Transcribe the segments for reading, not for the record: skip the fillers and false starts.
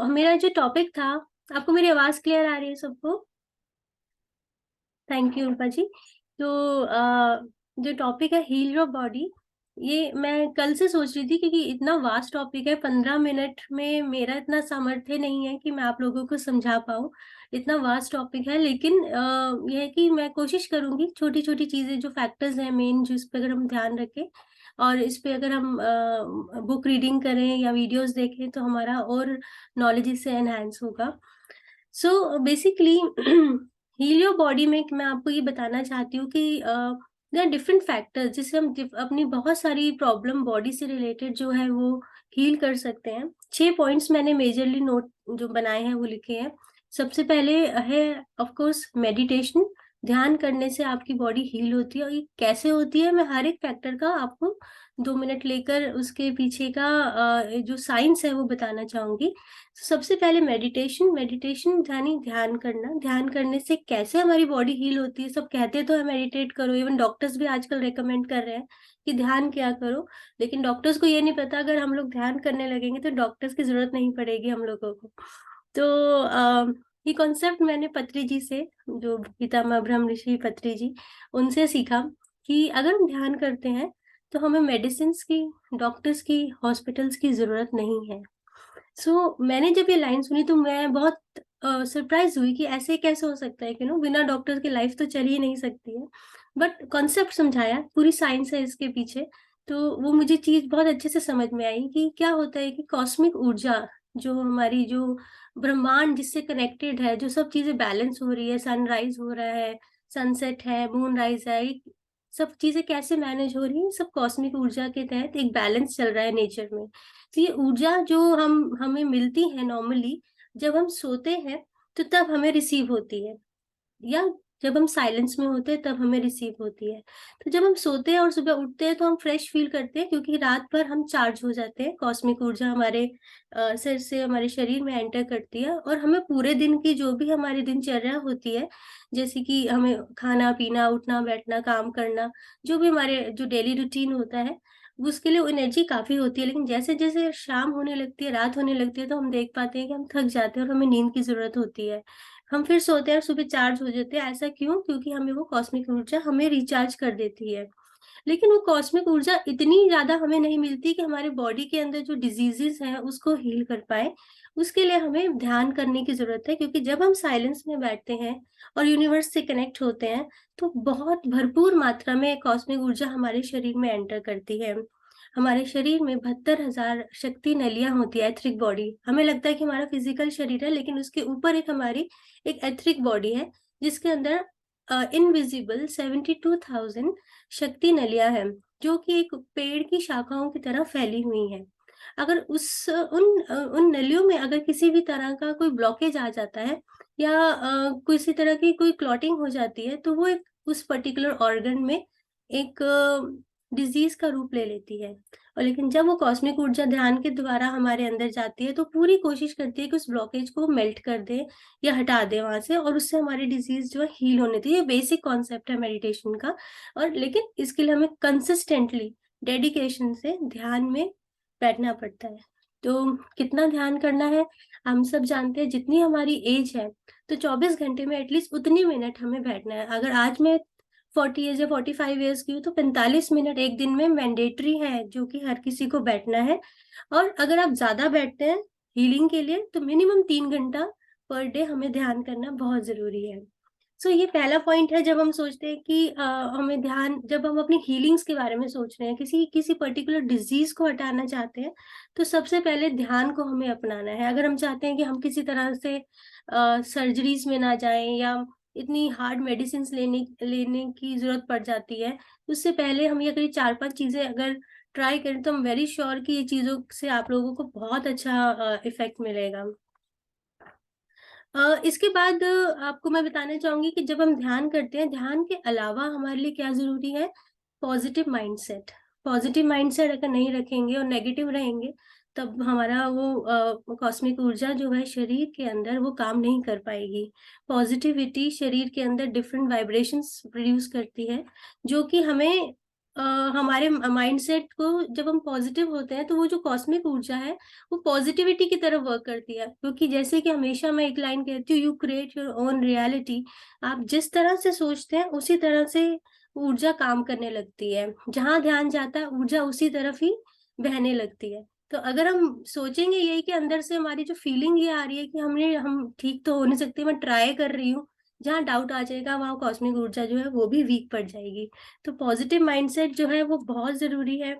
मेरा जो टॉपिक था, आपको मेरी आवाज क्लियर आ रही है सबको? थैंक यू रूपा जी। तो जो टॉपिक है हील योर बॉडी, ये मैं कल से सोच रही थी क्योंकि इतना वास्ट टॉपिक है। 15 मिनट में मेरा इतना सामर्थ्य नहीं है कि मैं आप लोगों को समझा पाऊँ। इतना वास्ट टॉपिक है, लेकिन यह है कि मैं कोशिश करूंगी छोटी छोटी चीजें, जो फैक्टर्स हैं मेन, जिस पे अगर हम ध्यान रखें और इस पे अगर हम बुक रीडिंग करें या वीडियोस देखें तो हमारा और नॉलेज इससे एनहांस होगा। So basically heal your body में मैं आपको ये बताना चाहती हूँ कि देयर डिफरेंट फैक्टर्स जिससे हम अपनी बहुत सारी प्रॉब्लम बॉडी से रिलेटेड जो है वो हील कर सकते हैं। 6 पॉइंट्स मैंने मेजरली नोट जो बनाए हैं वो लिखे हैं। सबसे पहले है ऑफ कोर्स मेडिटेशन। ध्यान करने से आपकी बॉडी हील होती है, और ये कैसे होती है मैं हर एक फैक्टर का आपको 2 मिनट लेकर उसके पीछे का जो साइंस है वो बताना चाहूंगी। तो सबसे पहले मेडिटेशन। मेडिटेशन यानी ध्यान करना। ध्यान करने से कैसे हमारी बॉडी हील होती है, सब कहते तो है मेडिटेट करो, इवन डॉक्टर्स भी आजकल रेकमेंड कर रहे हैं कि ध्यान क्या करो। लेकिन डॉक्टर्स को ये नहीं पता अगर हम लोग ध्यान करने लगेंगे तो डॉक्टर्स की जरूरत नहीं पड़ेगी हम लोगों को। तो ये कॉन्सेप्ट मैंने पत्री जी से, जो पितामह ब्रह्म ऋषि पत्री जी, उनसे सीखा कि अगर हम ध्यान करते हैं तो हमें मेडिसिन की, डॉक्टर्स की, हॉस्पिटल्स की जरूरत नहीं है। मैंने जब ये लाइन सुनी तो मैं बहुत सरप्राइज हुई कि ऐसे कैसे हो सकता है कि बिना डॉक्टर के लाइफ तो चल ही नहीं सकती है। बट कॉन्सेप्ट समझाया, पूरी साइंस है इसके पीछे। तो वो मुझे चीज बहुत अच्छे से समझ में आई कि क्या होता है कि कॉस्मिक ऊर्जा, जो हमारी जो ब्रह्मांड जिससे कनेक्टेड है, जो सब चीजें बैलेंस हो रही है, सनराइज हो रहा है, सनसेट है, मून राइज है, सब चीजें कैसे मैनेज हो रही है, सब कॉस्मिक ऊर्जा के तहत एक बैलेंस चल रहा है नेचर में। तो ये ऊर्जा जो हमें मिलती है नॉर्मली जब हम सोते हैं तो तब हमें रिसीव होती है, या जब हम साइलेंस में होते हैं तब हमें रिसीव होती है। तो जब हम सोते हैं और सुबह उठते हैं तो हम फ्रेश फील करते हैं, क्योंकि रात भर हम चार्ज हो जाते हैं। कॉस्मिक ऊर्जा हमारे सिर से हमारे शरीर में एंटर करती है, और हमें पूरे दिन की जो भी हमारी दिनचर्या होती है, जैसे कि हमें खाना पीना, उठना बैठना, काम करना, जो भी हमारे जो डेली रूटीन होता है, उसके लिए एनर्जी काफी होती है। लेकिन जैसे जैसे शाम होने लगती है, रात होने लगती है, तो हम देख पाते हैं कि हम थक जाते हैं और हमें नींद की जरूरत होती है। हम फिर सोते हैं और सुबह चार्ज हो जाते हैं। ऐसा क्यों? क्योंकि हमें वो कॉस्मिक ऊर्जा हमें रिचार्ज कर देती है। लेकिन वो कॉस्मिक ऊर्जा इतनी ज्यादा हमें नहीं मिलती कि हमारे बॉडी के अंदर जो डिजीजेस हैं उसको हील कर पाए। उसके लिए हमें ध्यान करने की जरूरत है, क्योंकि जब हम साइलेंस में बैठते हैं और यूनिवर्स से कनेक्ट होते हैं तो बहुत भरपूर मात्रा में कॉस्मिक ऊर्जा हमारे शरीर में एंटर करती है। हमारे शरीर में 72,000 शक्ति नलियां होती है, एथरिक बॉडी। हमें लगता है कि हमारा फिजिकल शरीर है, लेकिन उसके ऊपर एक हमारी एक एथरिक बॉडी है, जिसके अंदर इनविजिबल 72,000 शक्ति नलियां हैं, जो कि एक पेड़ की शाखाओं की तरह फैली हुई हैं। अगर उन नलियों में अगर किसी भी तरह का कोई ब्लॉकेज आ जाता है, या किसी तरह की कोई क्लॉटिंग हो जाती है, तो वो एक उस पर्टिकुलर ऑर्गन में एक डिजीज का रूप ले लेती है। और लेकिन जब वो कॉस्मिक ऊर्जा ध्यान के द्वारा हमारे अंदर जाती है तो पूरी कोशिश करती है कि उस ब्लॉकेज को मेल्ट कर दे या हटा दे वहां से, और उससे हमारी डिजीज जो है हील होने दी। ये बेसिक कॉन्सेप्ट है मेडिटेशन का। और लेकिन इसके लिए हमें कंसिस्टेंटली, डेडिकेशन से ध्यान में बैठना पड़ता है। तो कितना ध्यान करना है हम सब जानते हैं। जितनी हमारी एज है तो 24 घंटे में एटलीस्ट उतनी मिनट हमें बैठना है। अगर आज मैं 40 ईयर्स या 45 ईयर्स की हूँ तो 45 मिनट एक दिन में मैंडेटरी है, जो कि हर किसी को बैठना है। और अगर आप ज्यादा बैठते हैं हीलिंग के लिए तो मिनिमम 3 घंटा पर डे हमें ध्यान करना बहुत जरूरी है। ये पहला पॉइंट है। जब हम सोचते हैं कि हमें ध्यान, जब हम अपनी हीलिंग्स के बारे में सोच रहे हैं, किसी किसी पर्टिकुलर डिजीज को हटाना चाहते हैं, तो सबसे पहले ध्यान को हमें अपनाना है। अगर हम चाहते हैं कि हम किसी तरह से सर्जरीज में ना जाएं या इतनी हार्ड मेडिसिन लेने लेने की जरूरत पड़ जाती है, उससे पहले हम ये अगर 4-5 चीजें अगर ट्राई करें तो हम वेरी श्योर कि ये चीजों से आप लोगों को बहुत अच्छा इफेक्ट मिलेगा। इसके बाद आपको मैं बताना चाहूंगी कि जब हम ध्यान करते हैं, ध्यान के अलावा हमारे लिए क्या जरूरी है? Positive mindset. पॉजिटिव माइंडसेट अगर नहीं रखेंगे और नेगेटिव रहेंगे, तब हमारा वो कॉस्मिक ऊर्जा जो है शरीर के अंदर वो काम नहीं कर पाएगी। पॉजिटिविटी शरीर के अंदर डिफरेंट वाइब्रेशंस प्रोड्यूस करती है, जो कि हमें हमारे माइंडसेट को जब हम पॉजिटिव होते हैं तो वो जो कॉस्मिक ऊर्जा है वो पॉजिटिविटी की तरफ वर्क करती है, क्योंकि जैसे कि हमेशा मैं एक लाइन कहती हूँ, you create your own reality. आप जिस तरह से सोचते हैं उसी तरह से ऊर्जा काम करने लगती है, जहां ध्यान जाता है ऊर्जा उसी तरफ ही बहने लगती है। तो अगर हम सोचेंगे यही कि अंदर से हमारी जो फीलिंग ये आ रही है कि हम ठीक तो हो नहीं सकते, मैं ट्राई कर रही हूँ, जहाँ डाउट आ जाएगा वहां कॉस्मिक ऊर्जा जो है वो भी वीक पड़ जाएगी। तो पॉजिटिव माइंडसेट जो है वो बहुत जरूरी है।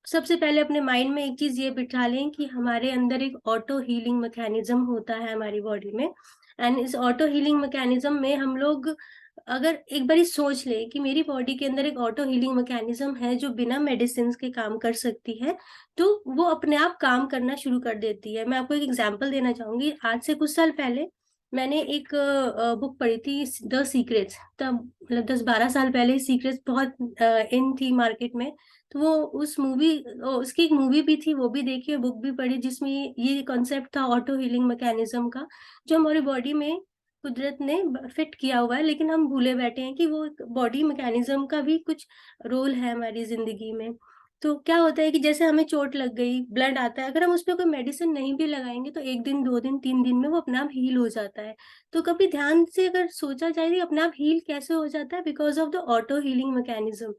सबसे पहले अपने माइंड में एक चीज ये बिठा लें कि हमारे अंदर एक ऑटो हीलिंग मैकेनिज्म होता है हमारी बॉडी में। एंड इस ऑटो हीलिंग मैकेनिज्म में हम लोग अगर एक बारी सोच ले कि मेरी बॉडी के अंदर एक ऑटो हीलिंग मैकेनिज्म है जो बिना मेडिसिन के काम कर सकती है, तो वो अपने आप काम करना शुरू कर देती है। मैं आपको एक एग्जांपल देना चाहूंगी। आज से कुछ साल पहले मैंने एक बुक पढ़ी थी, द सीक्रेट्स। तब मतलब 10-12 साल पहले सीक्रेट्स बहुत इन थी मार्केट में। तो वो उस मूवी, उसकी एक मूवी भी थी, वो भी देखी और बुक भी पढ़ी, जिसमें ये कॉन्सेप्ट था ऑटो हीलिंग मैकेनिज्म का, जो हमारी बॉडी में कुदरत ने फिट किया हुआ है, लेकिन हम भूले बैठे हैं कि वो बॉडी मैकेनिज्म का भी कुछ रोल है हमारी जिंदगी में। तो क्या होता है कि जैसे हमें चोट लग गई, ब्लड आता है, अगर हम उस पर कोई मेडिसिन नहीं भी लगाएंगे तो 1 दिन 2 दिन 3 दिन में वो अपने आप हील हो जाता है। तो कभी ध्यान से अगर सोचा जाए कि अपने आप हील कैसे हो जाता है, because of the auto healing mechanism.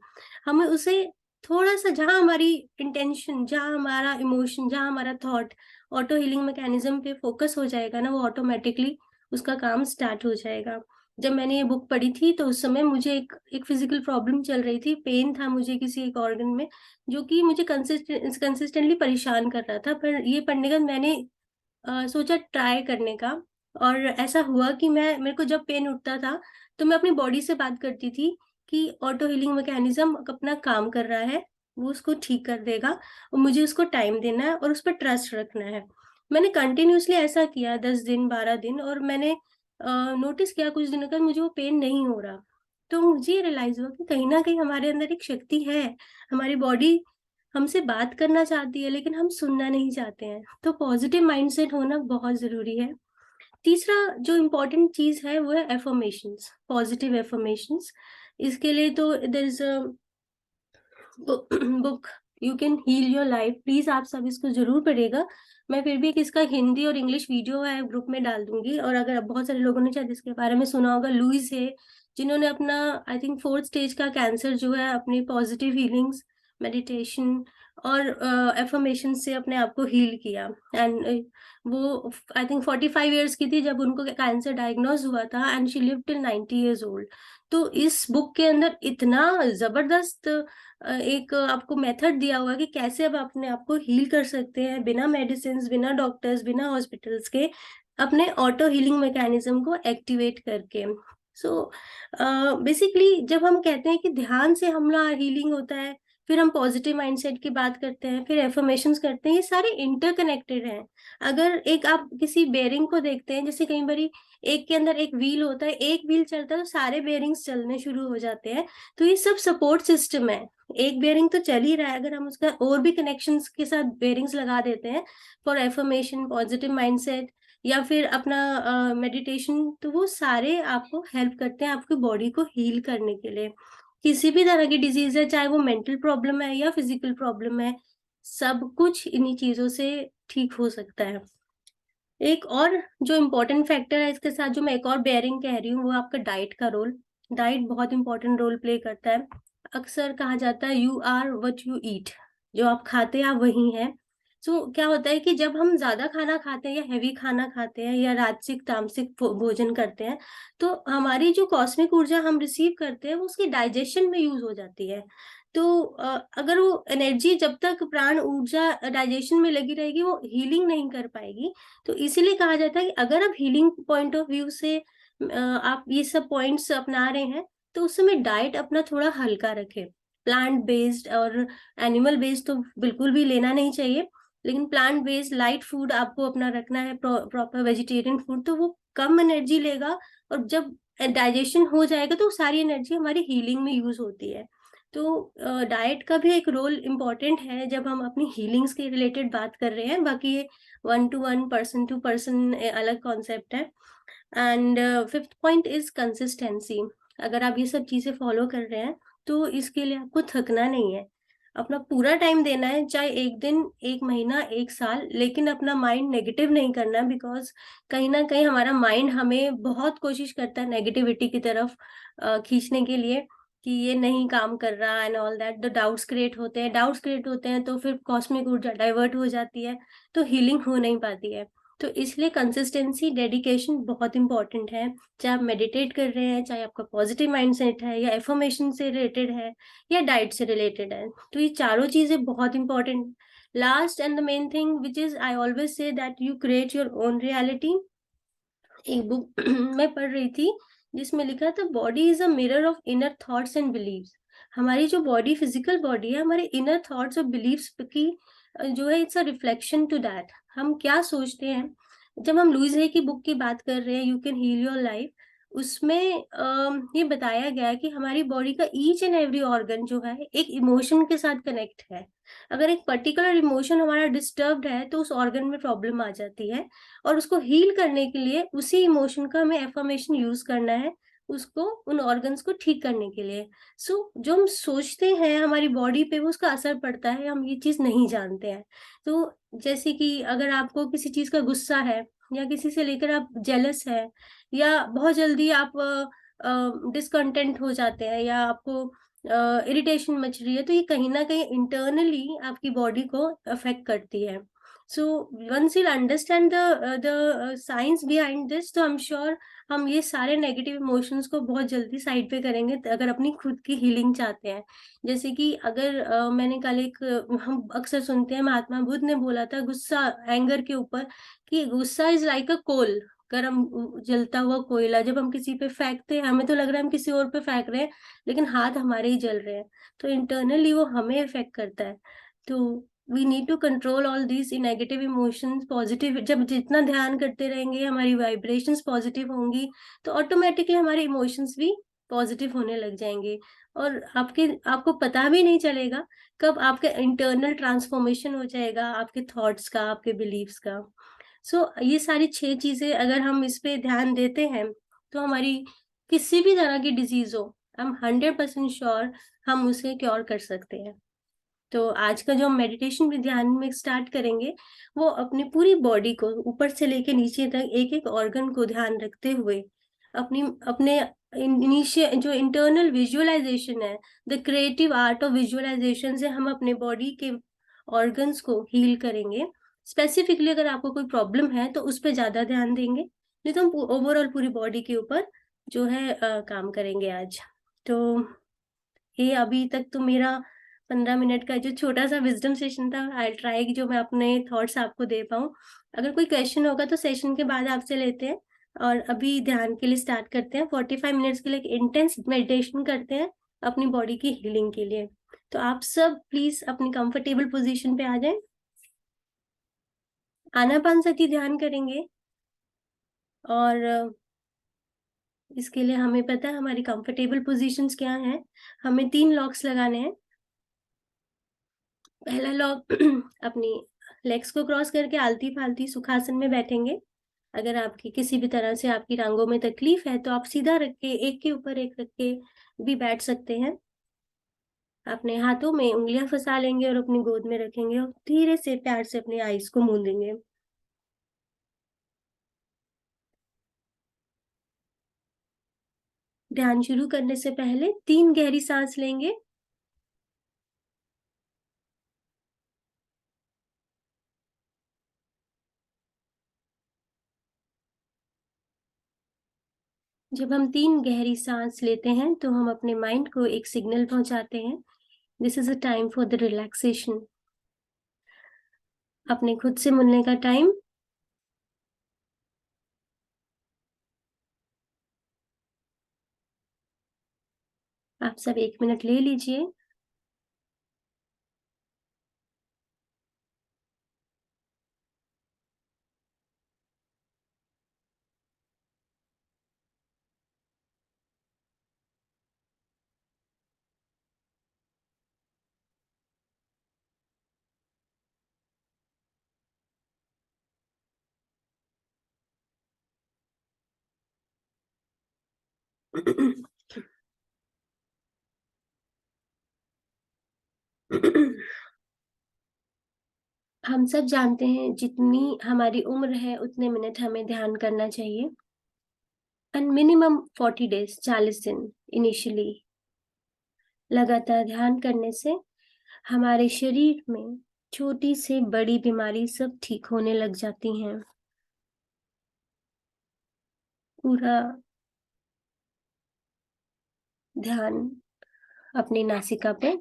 हमें उसे थोड़ा सा, जहाँ हमारी इंटेंशन, जहाँ हमारा इमोशन, जहाँ हमारा थॉट ऑटो हीलिंग मैकेनिज्म पे फोकस हो जाएगा ना, वो ऑटोमेटिकली उसका काम स्टार्ट हो जाएगा। जब मैंने ये बुक पढ़ी थी तो उस समय मुझे एक फिजिकल प्रॉब्लम चल रही थी, पेन था मुझे किसी एक ऑर्गन में, जो कि मुझे कंसिस्टेंटली परेशान कर रहा था। पर ये पढ़ने का मैंने सोचा ट्राई करने का, और ऐसा हुआ कि मैं मेरे को जब पेन उठता था तो मैं अपनी बॉडी से बात करती थी कि ऑटो हीलिंग मैकेनिज्म अपना काम कर रहा है, वो उसको ठीक कर देगा, और मुझे उसको टाइम देना है और उस पर ट्रस्ट रखना है। मैंने कंटिन्यूसली ऐसा किया 10 दिन 12 दिन, और मैंने नोटिस किया कुछ दिनों तक मुझे वो पेन नहीं हो रहा। तो मुझे रियलाइज हुआ कि कहीं ना कहीं हमारे अंदर एक शक्ति है, हमारी बॉडी हमसे बात करना चाहती है लेकिन हम सुनना नहीं चाहते हैं। तो पॉजिटिव माइंडसेट होना बहुत जरूरी है। तीसरा जो इम्पोर्टेंट चीज है वो है एफर्मेशंस, पॉजिटिव एफर्मेशंस। इसके लिए तो there is a book, you can heal your life. Please आप सब इसको जरूर पढ़िएगा। मैं फिर भी एक इसका हिंदी और इंग्लिश वीडियो है ग्रुप में डाल दूंगी। और अगर बहुत सारे लोगों ने शायद इसके बारे में सुना होगा, लुइस है, जिन्होंने अपना आई थिंक 4th स्टेज का कैंसर जो है अपनी पॉजिटिव हीलिंग्स, मेडिटेशन और एफर्मेशन से अपने आप को हील किया। एंड वो आई थिंक 45 ईयर्स की थी जब उनको कैंसर डायग्नोज हुआ था, and she lived till 90 years old. तो इस बुक के अंदर इतना जबरदस्त एक आपको मेथड दिया हुआ है कि कैसे आप अपने आप को हील कर सकते हैं बिना मेडिसिन, बिना डॉक्टर्स, बिना हॉस्पिटल्स के, अपने ऑटो हीलिंग मैकेनिज्म को एक्टिवेट करके। सो बेसिकली जब हम कहते हैं कि ध्यान से हमारा हीलिंग होता है, फिर हम पॉजिटिव माइंडसेट की बात करते हैं, फिर एफर्मेशंस करते हैं, ये सारे इंटरकनेक्टेड हैं। अगर एक आप किसी बेरिंग को देखते हैं, जैसे कई बारी एक के अंदर एक व्हील होता है, एक व्हील चलता है तो सारे बेरिंग्स चलने शुरू हो जाते हैं। तो ये सब सपोर्ट सिस्टम है। एक बेरिंग तो चल ही रहा है, अगर हम उसका और भी कनेक्शंस के साथ बेरिंग्स लगा देते हैं फॉर एफर्मेशन, पॉजिटिव माइंडसेट, या फिर अपना मेडिटेशन, तो वो सारे आपको हेल्प करते हैं आपकी बॉडी को हील करने के लिए। किसी भी तरह की डिजीज है, चाहे वो मेंटल प्रॉब्लम है या फिजिकल प्रॉब्लम है, सब कुछ इन्हीं चीजों से ठीक हो सकता है। एक और जो इम्पोर्टेंट फैक्टर है इसके साथ, जो मैं एक और बेयरिंग कह रही हूँ, वो आपका डाइट का रोल। डाइट बहुत इंपॉर्टेंट रोल प्ले करता है। अक्सर कहा जाता है you are what you eat, जो आप खाते हैं आप वही हैं। सो क्या होता है कि जब हम ज्यादा खाना खाते हैं या हैवी खाना खाते हैं या राजसिक तामसिक भोजन करते हैं, तो हमारी जो कॉस्मिक ऊर्जा हम रिसीव करते हैं वो उसकी डाइजेशन में यूज हो जाती है। तो अगर वो एनर्जी जब तक प्राण ऊर्जा डाइजेशन में लगी रहेगी वो हीलिंग नहीं कर पाएगी। तो इसीलिए कहा जाता है कि अगर आप हीलिंग पॉइंट ऑफ व्यू से आप ये सब पॉइंट्स अपना रहे हैं, तो उस समय डाइट अपना थोड़ा हल्का रखें। प्लांट बेस्ड और एनिमल बेस्ड तो बिल्कुल भी लेना नहीं चाहिए, लेकिन प्लांट बेस्ड लाइट फूड आपको अपना रखना है, प्रॉपर वेजिटेरियन फूड, तो वो कम एनर्जी लेगा। और जब डाइजेशन हो जाएगा तो सारी एनर्जी हमारी हीलिंग में यूज होती है। तो डाइट का भी एक रोल इम्पोर्टेंट है जब हम अपनी हीलिंग्स के रिलेटेड बात कर रहे हैं। बाकी ये 1 to 1, पर्सन टू पर्सन अलग कॉन्सेप्ट है। And fifth point is consistency. अगर आप ये सब चीजें फॉलो कर रहे हैं तो इसके लिए आपको थकना नहीं है, अपना पूरा टाइम देना है, चाहे एक दिन, एक महीना, एक साल, लेकिन अपना माइंड नेगेटिव नहीं करना, बिकॉज कहीं ना कहीं हमारा माइंड हमें बहुत कोशिश करता है नेगेटिविटी की तरफ खींचने के लिए, कि ये नहीं काम कर रहा and all that. The doubts create होते हैं तो फिर कॉस्मिक ऊर्जा डाइवर्ट हो जाती है, तो हीलिंग हो नहीं पाती है। तो इसलिए कंसिस्टेंसी, डेडिकेशन बहुत इंपॉर्टेंट है। चाहे आप मेडिटेट कर रहे हैं, चाहे आपका पॉजिटिव माइंडसेट है, या एफर्मेशन से रिलेटेड है, या डाइट से रिलेटेड है, तो ये चारों चीजें बहुत important. Last and the main thing which is I always say that you create your own reality. एक बुक मैं पढ़ रही थी जिसमें लिखा था, body is a mirror of inner thoughts and beliefs. हमारी जो बॉडी, फिजिकल बॉडी है, हमारे इनर थॉट्स और बिलीव्स की जो है, it's a reflection to that. हम क्या सोचते हैं। जब हम लुइस है की बुक की बात कर रहे हैं, you can heal your life, उसमें ये बताया गया है कि हमारी बॉडी का ईच एंड एवरी ऑर्गन जो है एक इमोशन के साथ कनेक्ट है। अगर एक पर्टिकुलर इमोशन हमारा डिस्टर्ब्ड है तो उस ऑर्गन में प्रॉब्लम आ जाती है, और उसको हील करने के लिए उसी इमोशन का हमें एफर्मेशन यूज करना है, उसको, उन ऑर्गन्स को ठीक करने के लिए। जो हम सोचते हैं हमारी बॉडी पे, वो उसका असर पड़ता है, हम ये चीज नहीं जानते हैं। तो जैसे कि अगर आपको किसी चीज का गुस्सा है, या किसी से लेकर आप जेलस है, या बहुत जल्दी आप डिसकंटेंट हो जाते हैं, या आपको इरिटेशन मच रही है, तो ये कहीं ना कहीं इंटरनली आपकी बॉडी को अफेक्ट करती है। So once you understand the science behind this, तो आई एम श्योर हम ये सारे नेगेटिव इमोशंस को बहुत जल्दी साइड पे करेंगे, अगर अपनी खुद की हीलिंग चाहते हैं। जैसे कि अगर मैंने कल एक हम अक्सर सुनते हैं, महात्मा बुद्ध ने बोला था गुस्सा, एंगर के ऊपर, कि गुस्सा इज लाइक अ कोल, गर्म जलता हुआ कोयला। जब हम किसी पे फेंकते हैं, हमें तो लग रहा है हम किसी और पे फेंक रहे हैं, लेकिन हाथ हमारे ही जल रहे हैं, तो इंटरनली वो हमें इफेक्ट करता है। तो we need to control all these negative emotions. Positive, जब जितना ध्यान करते रहेंगे, हमारी वाइब्रेशंस पॉजिटिव होंगी, तो ऑटोमेटिकली हमारे इमोशंस भी पॉजिटिव होने लग जाएंगे, और आपको पता भी नहीं चलेगा कब आपका इंटरनल ट्रांसफॉर्मेशन हो जाएगा, आपके थॉट्स का, आपके बिलीव्स का। ये सारी 6 चीजें अगर हम इस पे ध्यान देते हैं, तो हमारी किसी भी तरह की डिजीज हो, हम 100% श्योर हम उसे क्योर कर सकते हैं। तो आज का जो हम मेडिटेशन भी ध्यान में स्टार्ट करेंगे, वो अपनी पूरी बॉडी को ऊपर से लेके नीचे तक, एक एक ऑर्गन को ध्यान रखते हुए, अपनी अपने इनिशियल जो इंटरनल विजुअलाइजेशन है, the creative art of visualisation से हम अपने बॉडी के ऑर्गन्स को हील करेंगे। स्पेसिफिकली अगर आपको कोई प्रॉब्लम है तो उस पर ज्यादा ध्यान देंगे, नहीं तो हम ओवरऑल पूरी बॉडी के ऊपर जो है काम करेंगे आज। तो ये अभी तक तो मेरा 15 मिनट का जो छोटा सा विजडम सेशन था, आई ट्राई कि जो मैं अपने थॉट्स आपको दे पाऊँ। अगर कोई क्वेश्चन होगा तो सेशन के बाद आपसे लेते हैं, और अभी ध्यान के लिए स्टार्ट करते हैं। 45 मिनट्स के लिए एक इंटेंस मेडिटेशन करते हैं अपनी बॉडी की हीलिंग के लिए। तो आप सब प्लीज अपनी कंफर्टेबल पोजीशन पे आ जाएं। आनापानसती ध्यान करेंगे, और इसके लिए हमें पता है हमारी कंफर्टेबल पोजीशंस क्या हैं। हमें 3 लॉक्स लगाने हैं। पहला लॉक अपनी लेग्स को क्रॉस करके आलती फालती सुखासन में बैठेंगे। अगर आपकी किसी भी तरह से आपकी टांगों में तकलीफ है, तो आप सीधा रख के, एक के ऊपर एक रख के भी बैठ सकते हैं। अपने हाथों में उंगलियां फंसा लेंगे और अपनी गोद में रखेंगे, और धीरे से प्यार से अपने आईज को मूंदेंगे। ध्यान शुरू करने से पहले 3 गहरी सांस लेंगे। जब हम 3 गहरी सांस लेते हैं, तो हम अपने माइंड को एक सिग्नल पहुंचाते हैं, this is a time for the relaxation. अपने खुद से मिलने का टाइम। आप सब 1 मिनट ले लीजिए। हम सब जानते हैं जितनी हमारी उम्र है उतने मिनट हमें ध्यान करना चाहिए। एंड मिनिमम 40 डेज, 40 दिन इनिशियली लगातार ध्यान करने से हमारे शरीर में छोटी से बड़ी बीमारी सब ठीक होने लग जाती हैं। पूरा ध्यान अपनी नासिका पे।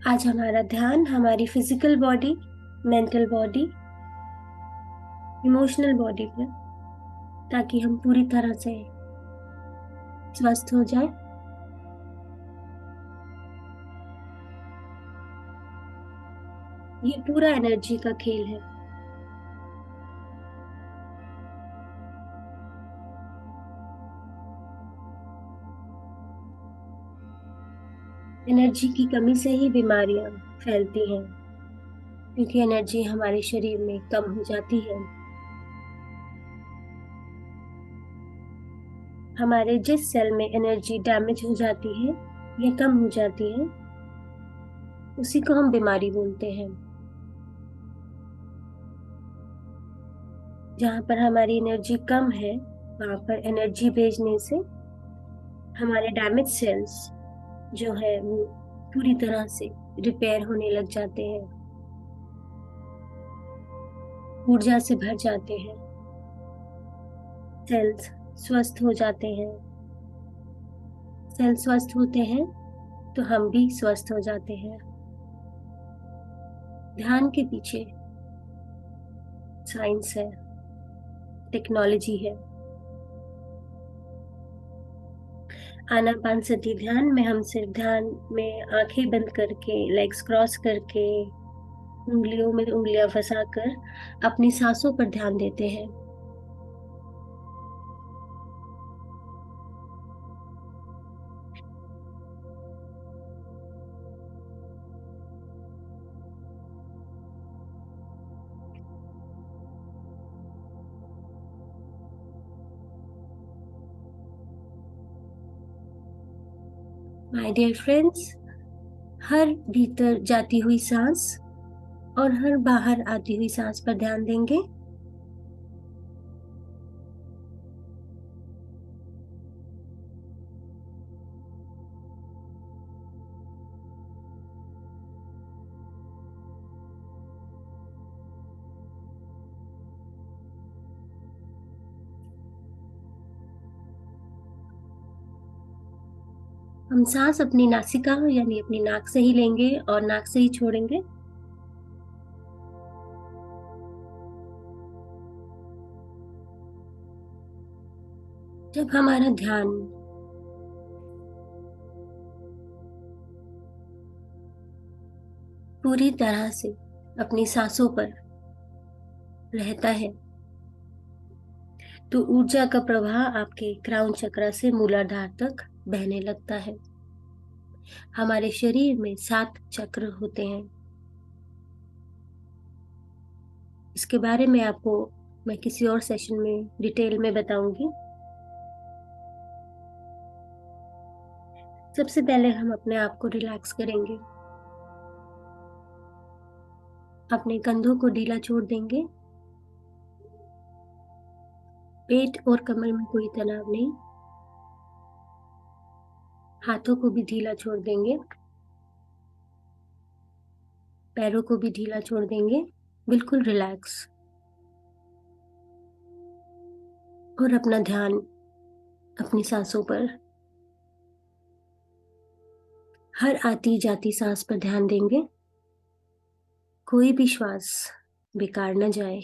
आज हमारा ध्यान हमारी physical body, mental body, emotional body पे, ताकि हम पूरी तरह से स्वस्थ हो जाए। ये पूरा एनर्जी का खेल है। एनर्जी की कमी से ही बीमारियां फैलती हैं, क्योंकि एनर्जी हमारे शरीर में कम हो जाती है। हमारे जिस सेल में एनर्जी डैमेज हो जाती है या कम हो जाती है, उसी को हम बीमारी बोलते हैं। जहाँ पर हमारी एनर्जी कम है, वहां पर एनर्जी भेजने से हमारे डैमेज सेल्स जो है वो पूरी तरह से रिपेयर होने लग जाते हैं, ऊर्जा से भर जाते हैं, सेल्स स्वस्थ हो जाते हैं। सेल स्वस्थ होते हैं तो हम भी स्वस्थ हो जाते हैं। ध्यान के पीछे साइंस है, टेक्नोलॉजी है। आनापानसती ध्यान में हम सिर्फ ध्यान में आंखें बंद करके, लेग्स क्रॉस करके, उंगलियों में उंगलियां फंसाकर अपनी सांसों पर ध्यान देते हैं। माय डियर फ्रेंड्स, हर भीतर जाती हुई सांस और हर बाहर आती हुई सांस पर ध्यान देंगे। हम सांस अपनी नासिका यानी अपनी नाक से ही लेंगे और नाक से ही छोड़ेंगे। जब हमारा ध्यान पूरी तरह से अपनी सांसों पर रहता है, तो ऊर्जा का प्रवाह आपके क्राउन चक्र से मूलाधार तक बहने लगता है। हमारे शरीर में 7 चक्र होते हैं। इसके बारे में आपको मैं किसी और सेशन में डिटेल में बताऊंगी। सबसे पहले हम अपने आप को रिलैक्स करेंगे। अपने कंधों को ढीला छोड़ देंगे। पेट और कमर में कोई तनाव नहीं। हाथों को भी ढीला छोड़ देंगे। पैरों को भी ढीला छोड़ देंगे। बिल्कुल रिलैक्स। और अपना ध्यान अपनी सांसों पर, हर आती जाती सांस पर ध्यान देंगे। कोई भी श्वास बेकार न जाए।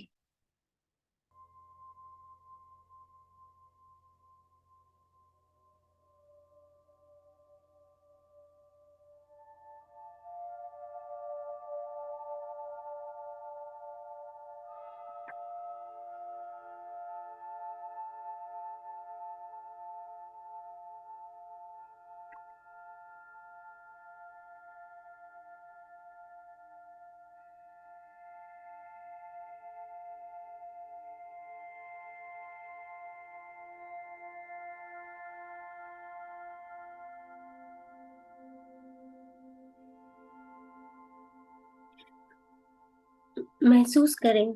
महसूस करें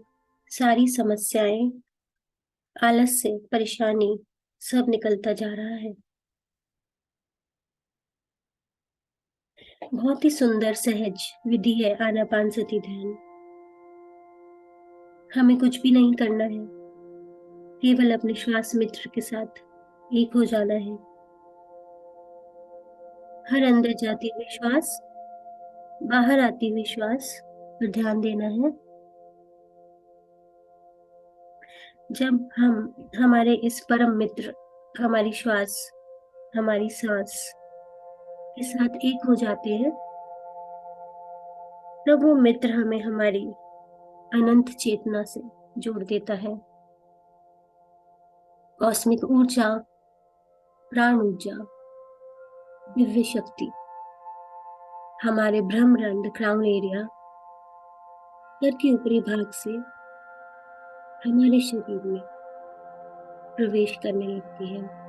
सारी समस्याएं, आलस्य, परेशानी सब निकलता जा रहा है। बहुत ही सुंदर सहज विधि है आनापानसती ध्यान। हमें कुछ भी नहीं करना है, केवल अपने श्वास मित्र के साथ एक हो जाना है। हर अंदर जाती हुई श्वास, बाहर आती हुई श्वास पर ध्यान देना है। जब हम हमारे इस परम मित्र, हमारी श्वास, हमारी सांस के साथ एक हो जाते हैं, तब वो मित्र हमें हमारी अनंत चेतना से जोड़ देता है। कॉस्मिक ऊर्जा, प्राण ऊर्जा, दिव्य शक्ति हमारे ब्रह्मरंध्र क्राउन एरिया, सर के ऊपरी भाग से हमारे शरीर में प्रवेश करने लगती है।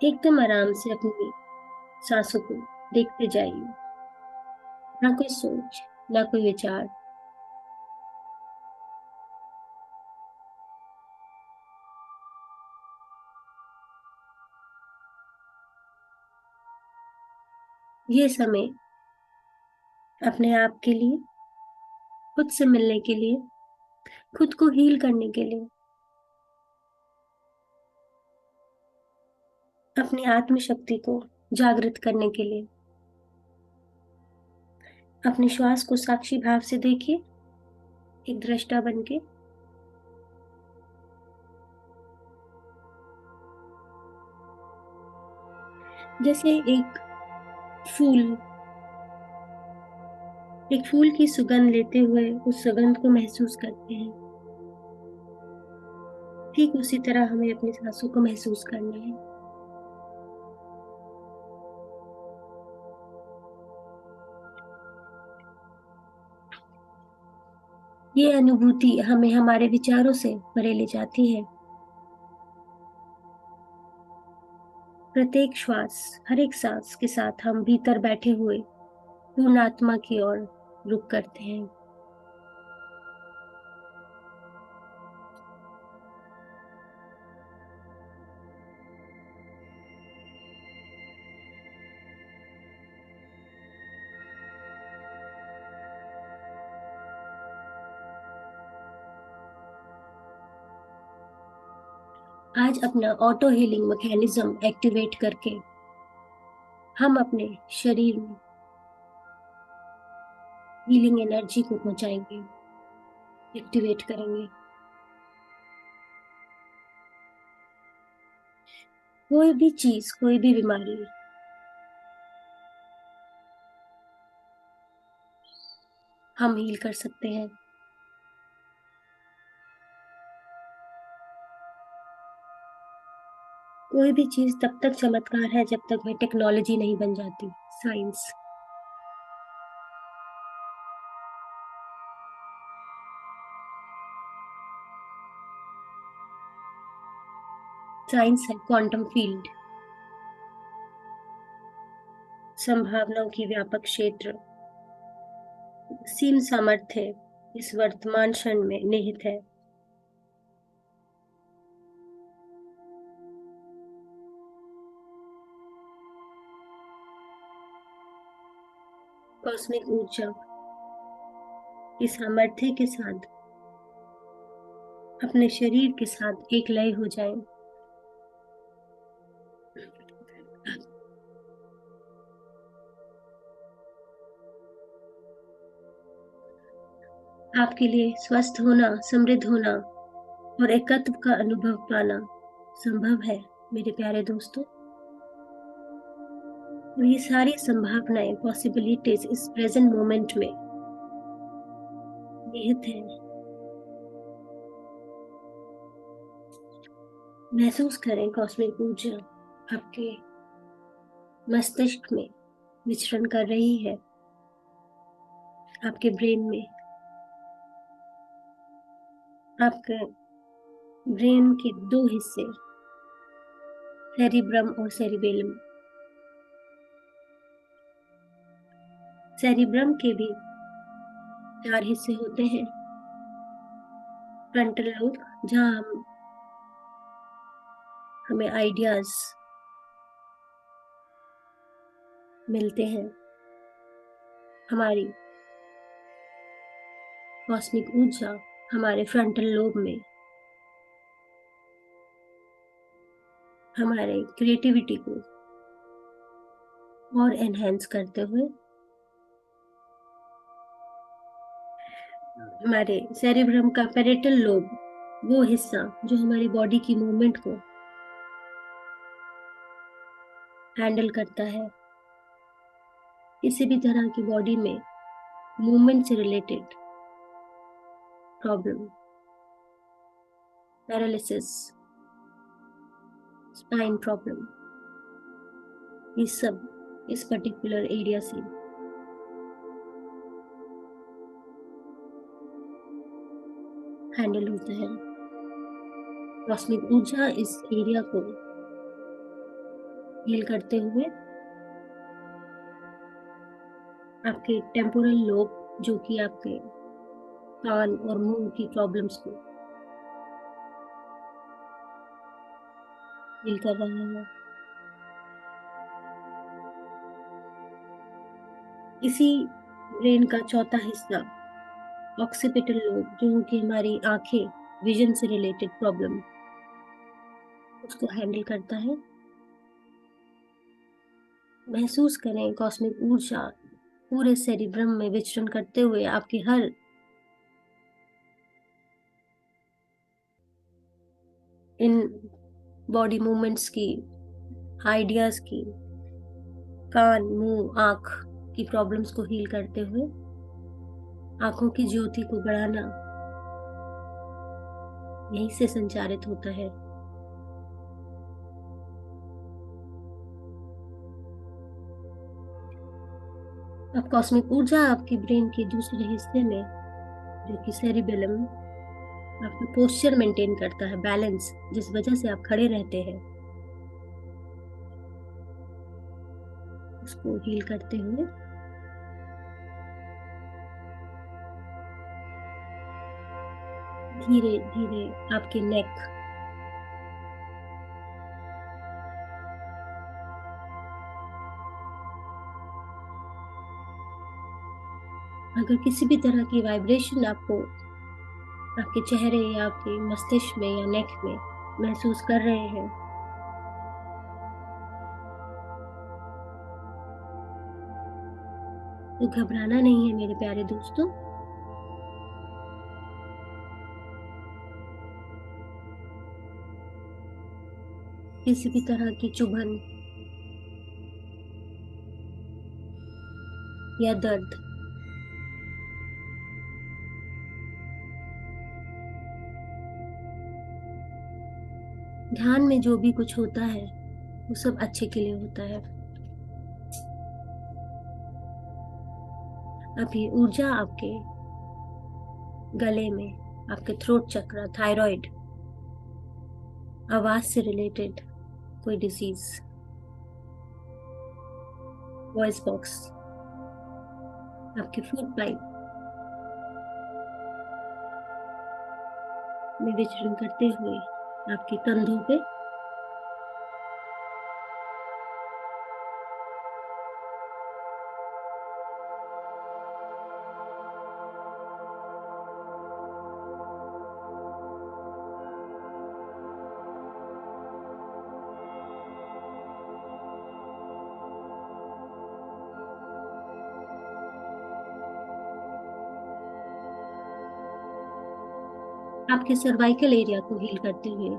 एकदम आराम से अपनी सांसों को देखते जाइए। ना कोई सोच, ना कोई विचार। ये समय अपने आप के लिए, खुद से मिलने के लिए, खुद को हील करने के लिए, अपनी आत्मशक्ति को जागृत करने के लिए। अपने श्वास को साक्षी भाव से देखिए, एक दृष्टा बनके। जैसे फूल एक फूल की सुगंध लेते हुए उस सुगंध को महसूस करते हैं, ठीक उसी तरह हमें अपनी सांसों को महसूस करना है। ये अनुभूति हमें हमारे विचारों से परे ले जाती है। प्रत्येक श्वास, हर एक सांस के साथ हम भीतर बैठे हुए पूर्ण आत्मा की ओर रुख करते हैं। आज अपना ऑटो हीलिंग मैकेनिज्म एक्टिवेट करके हम अपने शरीर में हीलिंग एनर्जी को पहुंचाएंगे, एक्टिवेट करेंगे। कोई भी चीज, कोई भी बीमारी हम हील कर सकते हैं। कोई भी चीज तब तक चमत्कार है जब तक वह टेक्नोलॉजी नहीं बन जाती। साइंस साइंस है क्वांटम फील्ड, संभावनाओं की व्यापक क्षेत्र, सीम सामर्थ्य इस वर्तमान क्षण में निहित है। कॉस्मिक ऊर्जा की सामर्थ्य के साथ अपने शरीर के साथ एक लय हो जाएं। आपके लिए स्वस्थ होना, समृद्ध होना और एकत्व का अनुभव पाना संभव है मेरे प्यारे दोस्तों। और ये सारी संभावनाएं, पॉसिबिलिटीज इस प्रेजेंट मोमेंट में निहित है। महसूस करें कॉस्मिक ऊर्जा आपके मस्तिष्क में विचरण कर रही है, आपके ब्रेन में, आपके ब्रेन के दो हिस्से, सेरिब्रम और सेरिबेलम। सेरिब्रम के भी 4 हिस्से होते हैं। फ्रंटल लोब, जहाँ हमें आइडियाज मिलते हैं, हमारी कॉस्मिक ऊर्जा हमारे फ्रंटल लोब में हमारे क्रिएटिविटी को और एनहेंस करते हुए हमारे सेरिब्रम का पैरेटल लोब, वो हिस्सा जो हमारी बॉडी की मूवमेंट को हैंडल करता है, किसी भी तरह की बॉडी में मूवमेंट से related problem, paralysis, spine problem, ये सब इस पर्टिकुलर एरिया से हैंडल होता है। कॉस्मिक ऊर्जा इस एरिया को हील करते हुए आपके टेम्पोरल लोब, जो कि आपके कान और मुंह की प्रॉब्लम्स को हील कर रहा है। इसी ब्रेन का चौथा हिस्सा, ऑक्सीपिटल लोब, जो कि हमारी आंखें, विजन से रिलेटेड प्रॉब्लम, उसको हैंडल करता है। महसूस करें कॉस्मिक ऊर्जा पूरे सेरिब्रम में विचरण करते हुए आपकी हर इन बॉडी मूवमेंट्स की, आइडियाज की, कान, मुंह, आंख की प्रॉब्लम्स को हील करते हुए आंखों की ज्योति को बढ़ाना यहीं से संचारित होता है। अब कॉस्मिक ऊर्जा आपकी ब्रेन के दूसरे हिस्से में, जो कि सेरिबेलम, आपका पोस्चर मेंटेन करता है, बैलेंस, जिस वजह से आप खड़े रहते हैं, उसको हील करते हुए धीरे धीरे आपके नेक, अगर किसी भी तरह की वाइब्रेशन आपको आपके चेहरे या आपके मस्तिष्क में या नेक में महसूस कर रहे हैं, तो घबराना नहीं है मेरे प्यारे दोस्तों। किसी भी तरह की चुभन या दर्द ध्यान में जो भी कुछ होता है वो सब अच्छे के लिए होता है। अब ये ऊर्जा आपके गले में, आपके थ्रोट चक्र, थायराइड, आवाज से रिलेटेड कोई डिजीज, वॉइस बॉक्स, आपके फूड पाइप में विचरण करते हुए आपके कंधों पे आपके सर्वाइकल एरिया को हील करते हुए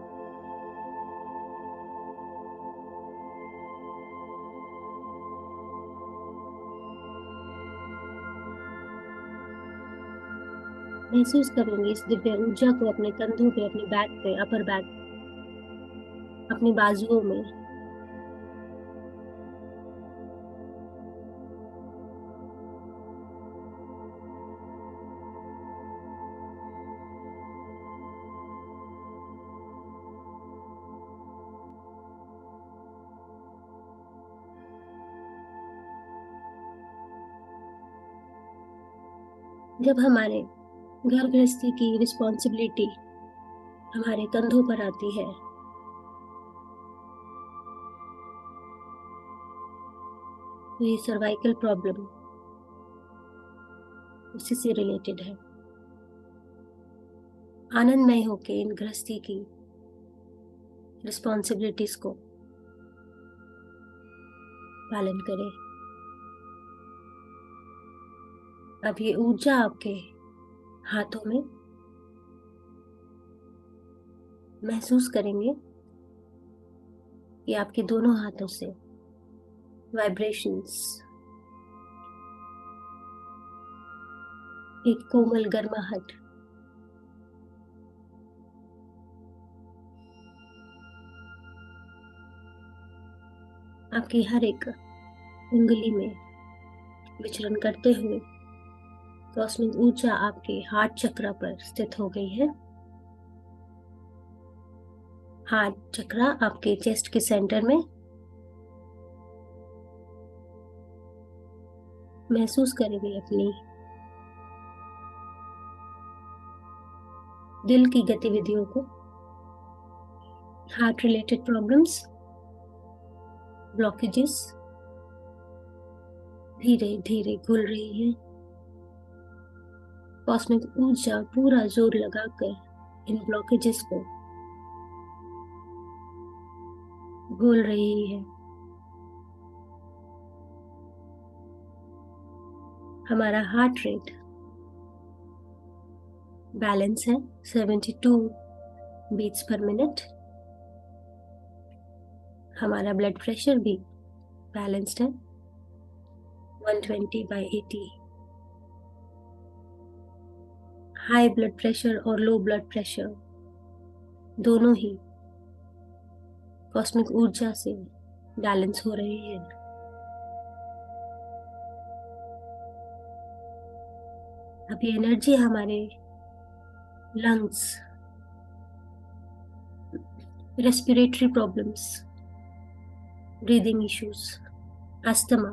महसूस करेंगे इस दिव्य ऊर्जा को अपने कंधों पे, अपने बैक पे, अपर बैक, अपनी बाजुओं में। जब हमारे घर गृहस्थी की रिस्पॉन्सिबिलिटी हमारे कंधों पर आती है, तो ये सर्वाइकल प्रॉब्लम उसी से रिलेटेड है। आनंदमय होके इन गृहस्थी की रिस्पॉन्सिबिलिटीज को पालन करें। अब ये ऊर्जा आपके हाथों में महसूस करेंगे कि आपके दोनों हाथों से वाइब्रेशंस, एक कोमल गर्माहट आपकी हर एक उंगली में विचरण करते हुए कॉस्मिक ऊर्जा आपके हार्ट चक्र पर स्थित हो गई है। हार्ट चक्र आपके चेस्ट के सेंटर में। महसूस करेंगे अपनी दिल की गतिविधियों को। हार्ट रिलेटेड प्रॉब्लम्स, ब्लॉकेजेस धीरे धीरे खुल रही है। कॉस्मिक ऊर्जा पूरा जोर लगाकर इन ब्लॉकेजेस को घोल रही है। हमारा हार्ट रेट बैलेंस है 72 बीट्स पर मिनट। हमारा ब्लड प्रेशर भी बैलेंस्ड है 120/80। हाई ब्लड प्रेशर और लो ब्लड प्रेशर दोनों ही कॉस्मिक ऊर्जा से बैलेंस हो रहे हैं। अब ये एनर्जी हमारे lungs, respiratory problems, breathing issues, asthma,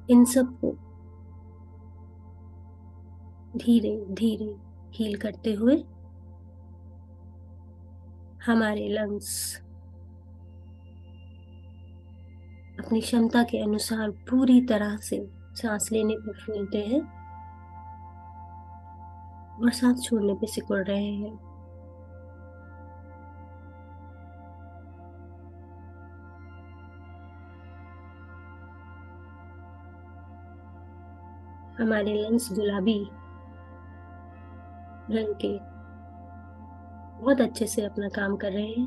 इन सब को धीरे धीरे हील करते हुए हमारे लंग्स अपनी क्षमता के अनुसार पूरी तरह से सांस लेने पर फूलते हैं और सांस छोड़ने पे सिकुड़ रहे हैं। हमारे लंग्स गुलाबी रंग के बहुत अच्छे से अपना काम कर रहे हैं।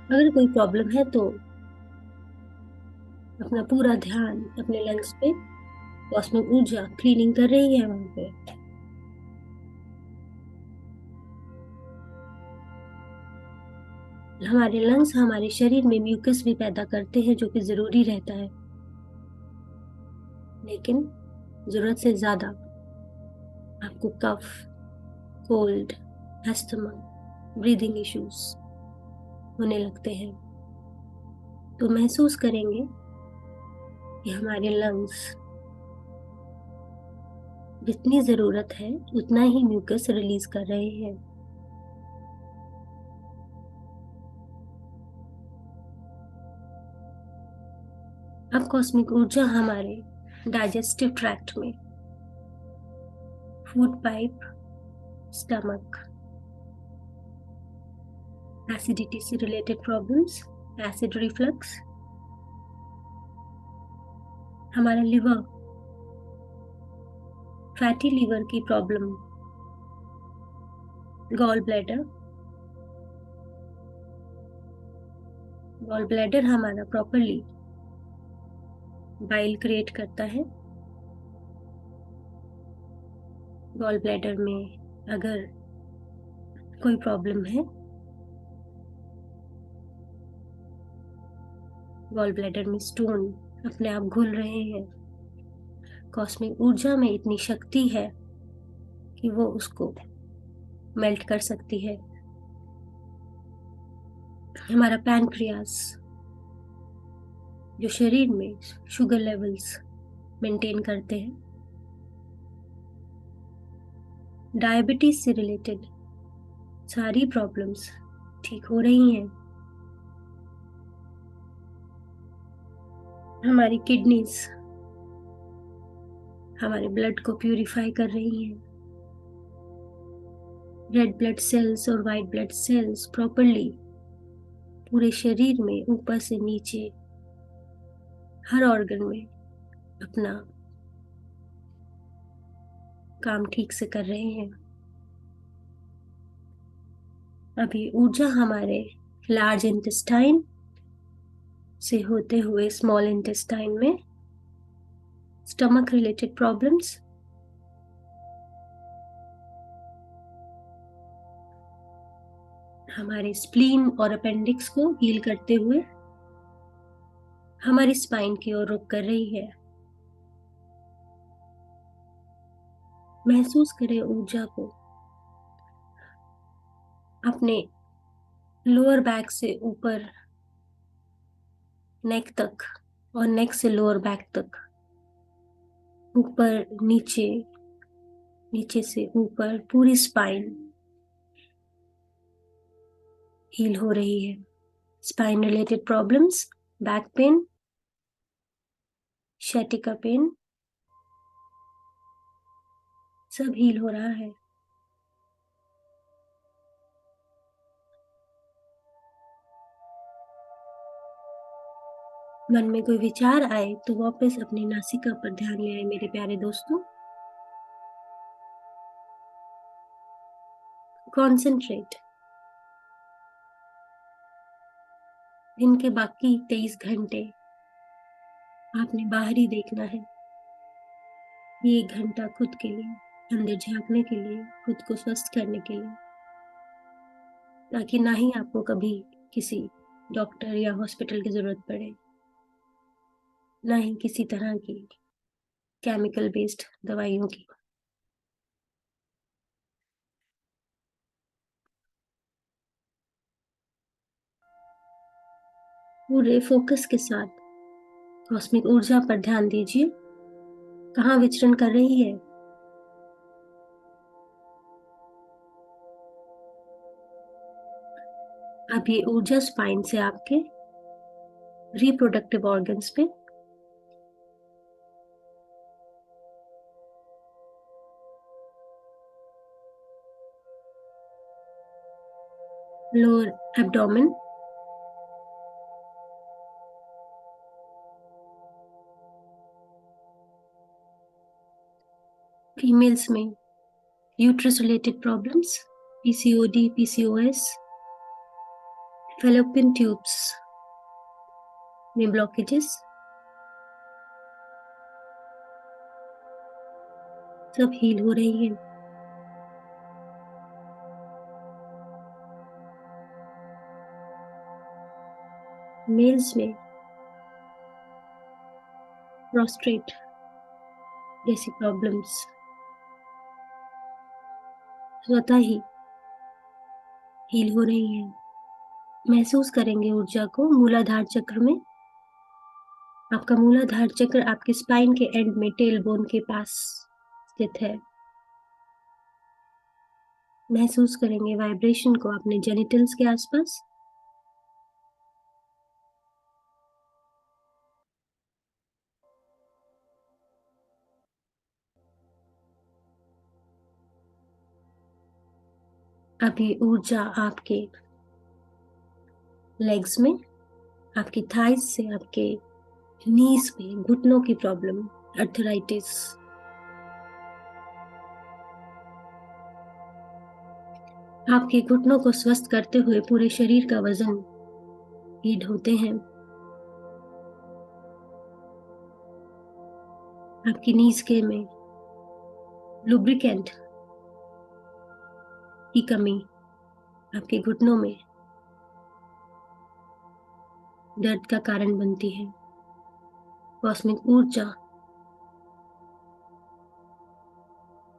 अगर कोई प्रॉब्लम है तो अपना पूरा ध्यान अपने लंग्स पे, कॉस्मिक ऊर्जा क्लीनिंग कर रही है वहां पे। हमारे लंग्स हमारे शरीर में म्यूकस भी पैदा करते हैं जो कि जरूरी रहता है, लेकिन जरूरत से ज्यादा आपको कफ, कोल्ड, अस्थमा, ब्रीदिंग इश्यूज होने लगते हैं। तो महसूस करेंगे कि हमारे लंग्स जितनी जरूरत है उतना ही म्यूकस रिलीज कर रहे हैं। अब कॉस्मिक ऊर्जा हमारे डाइजेस्टिव ट्रैक्ट में, फूड पाइप, स्टमक, एसिडिटी से रिलेटेड प्रॉब्लम्स, एसिड रिफ्लक्स, हमारा लिवर, फैटी लिवर की प्रॉब्लम, गॉल ब्लैडर हमारा प्रॉपरली बाइल क्रिएट करता है। गॉल ब्लैडर में अगर कोई प्रॉब्लम है, गॉल ब्लैडर में स्टोन अपने आप घुल रहे हैं। कॉस्मिक ऊर्जा में इतनी शक्ति है कि वो उसको मेल्ट कर सकती है। हमारा पैनक्रियास जो शरीर में शुगर लेवल्स मेंटेन करते हैं, डायबिटीज से रिलेटेड सारी प्रॉब्लम्स ठीक हो रही हैं। हमारी किडनीज हमारे ब्लड को प्यूरिफाई कर रही हैं। रेड ब्लड सेल्स और वाइट ब्लड सेल्स प्रॉपरली पूरे शरीर में ऊपर से नीचे हर ऑर्गन में अपना काम ठीक से कर रहे हैं। अभी ऊर्जा हमारे लार्ज इंटेस्टाइन से होते हुए स्मॉल इंटेस्टाइन में स्टमक रिलेटेड प्रॉब्लम्स, हमारे स्प्लीन और अपेंडिक्स को हील करते हुए हमारी स्पाइन की ओर रुख कर रही है। महसूस करें ऊर्जा को अपने लोअर बैक से ऊपर नेक तक और नेक से लोअर बैक तक, ऊपर नीचे, नीचे से ऊपर पूरी स्पाइन हील हो रही है। Spine related problems, back pain, sciatica pain, सब हील हो रहा है। मन में कोई विचार आए तो वापस अपनी नासिका पर ध्यान ले आए मेरे प्यारे दोस्तों। कॉन्सेंट्रेट। दिन के बाकी 23 घंटे आपने बाहर ही देखना है। ये 1 घंटा खुद के लिए, अंदर झांकने के लिए, खुद को स्वस्थ करने के लिए, ताकि ना ही आपको कभी किसी डॉक्टर या हॉस्पिटल की जरूरत पड़े, ना ही किसी तरह की केमिकल बेस्ड दवाइयों की। पूरे फोकस के साथ कॉस्मिक ऊर्जा पर ध्यान दीजिए, कहाँ विचरण कर रही है। अब ये ऊर्जा स्पाइन से आपके रिप्रोडक्टिव ऑर्गन्स पे, लोअर एब्डोमेन, फीमेल्स में uterus related problems, PCOD, PCOS, fallopian tubes में ब्लॉकेजेस, सब हील हो रही है। मेल्स में प्रोस्ट्रेट जैसी प्रॉब्लम्स स्वतः ही हील हो रही है। महसूस करेंगे ऊर्जा को मूलाधार चक्र में। आपका मूलाधार चक्र आपके स्पाइन के एंड में टेल बोन के पास स्थित है। महसूस करेंगे वाइब्रेशन को अपने जेनिटल्स के आसपास। अभी ऊर्जा आपके लेग्स में, आपकी थाइज से आपके नीज में, घुटनों की प्रॉब्लम, अर्थराइटिस, आपके घुटनों को स्वस्थ करते हुए पूरे शरीर का वजन ये ढोते हैं। आपकी नीज के में लुब्रिकेंट की कमी आपके घुटनों में दर्द का कारण बनती है। कॉस्मिक ऊर्जा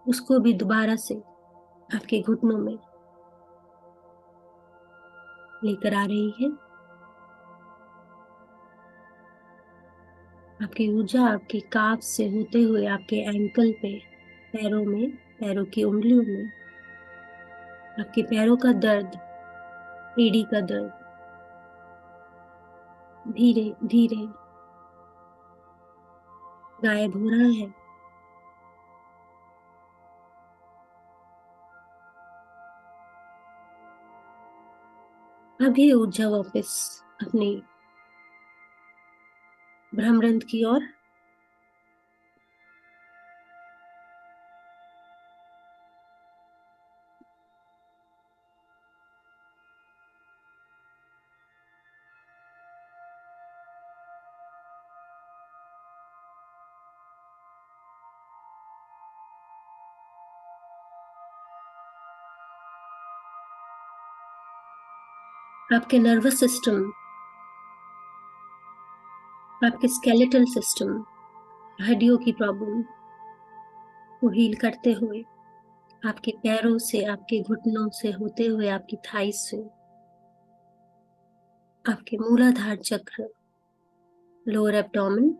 उसको भी दोबारा से आपके घुटनों में लेकर आ रही है। आपकी ऊर्जा आपके काफ से होते हुए आपके एंकल पे, पैरों में, पैरों की उंगलियों में, आपके पैरों का दर्द, एड़ी का दर्द धीरे धीरे गायब हो रहा है। अब ये ऊर्जा वापस अपनी भ्रमरंध्र की ओर, आपके नर्वस सिस्टम, आपके स्केलेटल सिस्टम, हड्डियों की प्रॉब्लम को हील करते हुए, आपके पैरों से, आपके घुटनों से होते हुए, आपकी थाइस से, आपके मूलाधार चक्र, lower abdomen,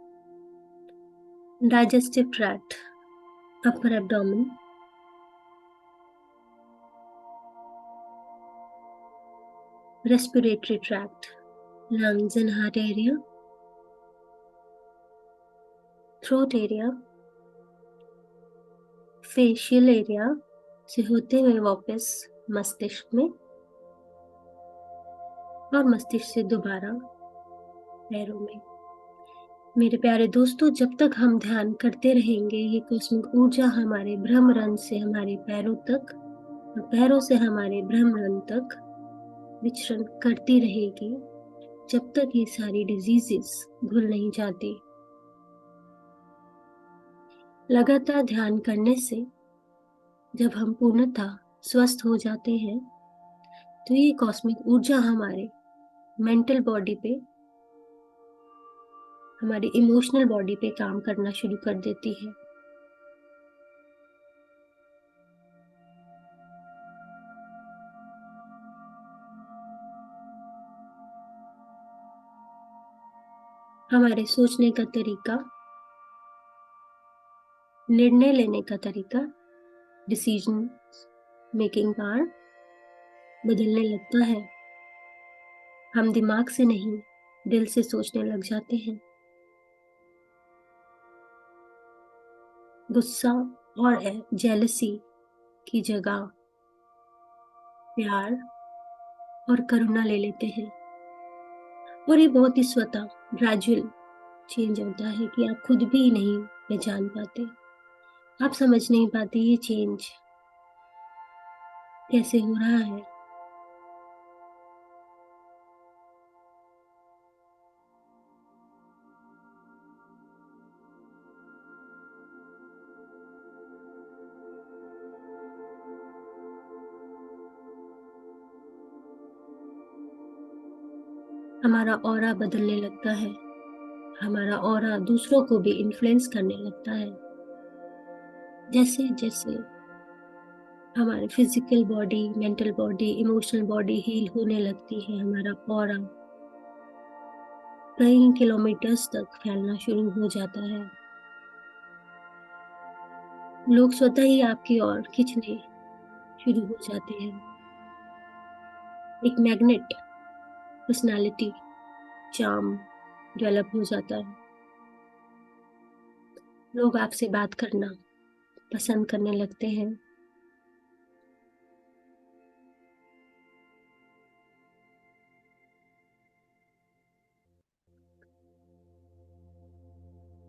digestive tract, upper abdomen, respiratory tract, lungs and heart area, throat area, facial area से होते हुए वापस मस्तिष्क में, और मस्तिष्क से दोबारा पैरों में। मेरे प्यारे दोस्तों, जब तक हम ध्यान करते रहेंगे, ये कॉस्मिक ऊर्जा हमारे भ्रमरंध्र से हमारे पैरों तक और पैरों से हमारे भ्रमरंध्र तक विचरण करती रहेगी, जब तक ये सारी डिजीजेस भूल नहीं जाती। लगातार ध्यान करने से जब हम पूर्णतः स्वस्थ हो जाते हैं, तो ये कॉस्मिक ऊर्जा हमारे मेंटल बॉडी पे, हमारी इमोशनल बॉडी पे काम करना शुरू कर देती है। हमारे सोचने का तरीका, निर्णय लेने का तरीका, डिसीजन मेकिंग पावर बदलने लगता है। हम दिमाग से नहीं, दिल से सोचने लग जाते हैं। गुस्सा और जेलसी की जगह प्यार और करुणा ले लेते हैं, और ये बहुत ही स्वतः ग्रेजुअल चेंज होता है कि आप खुद भी नहीं पहचान पाते, आप समझ नहीं पाते ये चेंज कैसे हो रहा है। हमारा ऑरा बदलने लगता है, हमारा ऑरा दूसरों को भी इन्फ्लुएंस करने लगता है। जैसे जैसे हमारी physical body, mental body, emotional body heal होने लगती है, हमारा ऑरा कई किलोमीटर्स तक फैलना शुरू हो जाता है। लोग स्वतः ही आपकी ओर खींचने शुरू हो जाते हैं। एक मैग्नेट पर्सनालिटी चार्म डेवलप हो जाता है। लोग आपसे बात करना पसंद करने लगते हैं।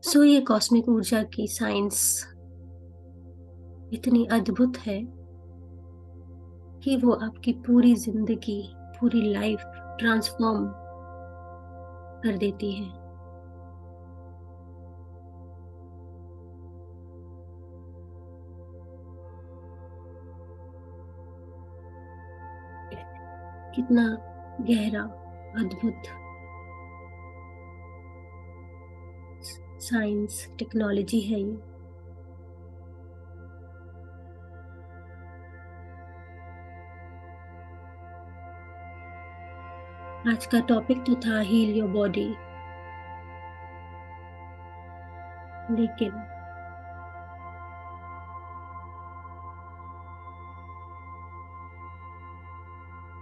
सो ये कॉस्मिक ऊर्जा की साइंस इतनी अद्भुत है कि वो आपकी पूरी जिंदगी, पूरी लाइफ ट्रांसफॉर्म कर देती है। कितना गहरा, अद्भुत साइंस टेक्नोलॉजी है ये। आज का टॉपिक तो था हील योर बॉडी, लेकिन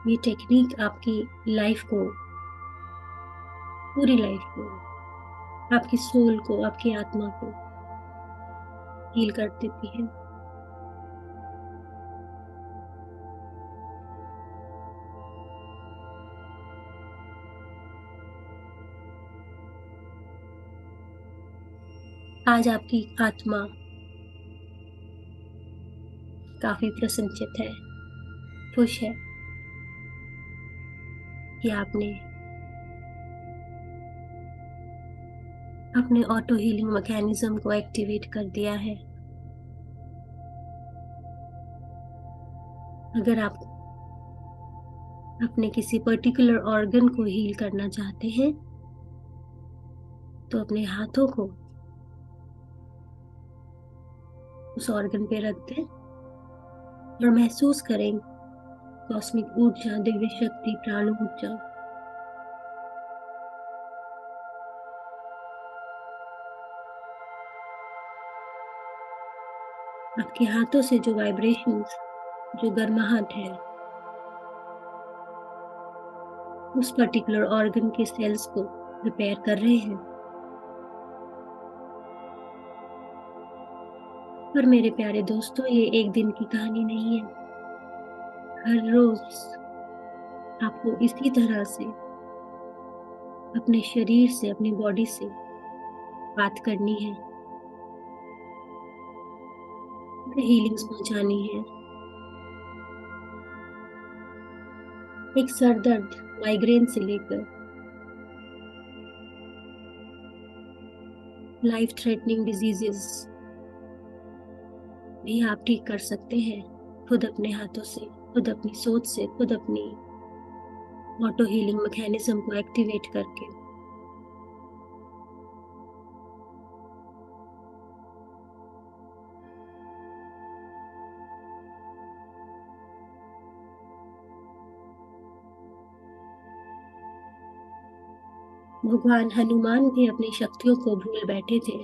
ये टेक्निक आपकी लाइफ को, पूरी लाइफ को, आपकी सोल को, आपकी आत्मा को हील कर देती है। आज आपकी आत्मा काफी प्रसन्नचित है, खुश है कि आपने अपने ऑटो हीलिंग मैकेनिज्म को एक्टिवेट कर दिया है। अगर आप अपने किसी पर्टिकुलर ऑर्गन को हील करना चाहते हैं तो अपने हाथों को उस ऑर्गन पे रख दें और महसूस करें कॉस्मिक ऊर्जा, दिव्य शक्ति, प्राण ऊर्जा आपके हाथों से जो वाइब्रेशंस, जो गर्माहट है, उस पर्टिकुलर ऑर्गन के सेल्स को रिपेयर कर रहे हैं। पर मेरे प्यारे दोस्तों, ये एक दिन की कहानी नहीं है। हर रोज आपको इसी तरह से अपने शरीर से, अपनी बॉडी से बात करनी है, हीलिंग्स पहुंचानी है। एक सर दर्द, माइग्रेन से लेकर लाइफ थ्रेटनिंग डिजीजेस भी आप ठीक कर सकते हैं, खुद अपने हाथों से, खुद अपनी सोच से, खुद अपनी ऑटो हीलिंग मैकेनिज्म को एक्टिवेट करके। भगवान हनुमान भी अपनी शक्तियों को भूल बैठे थे,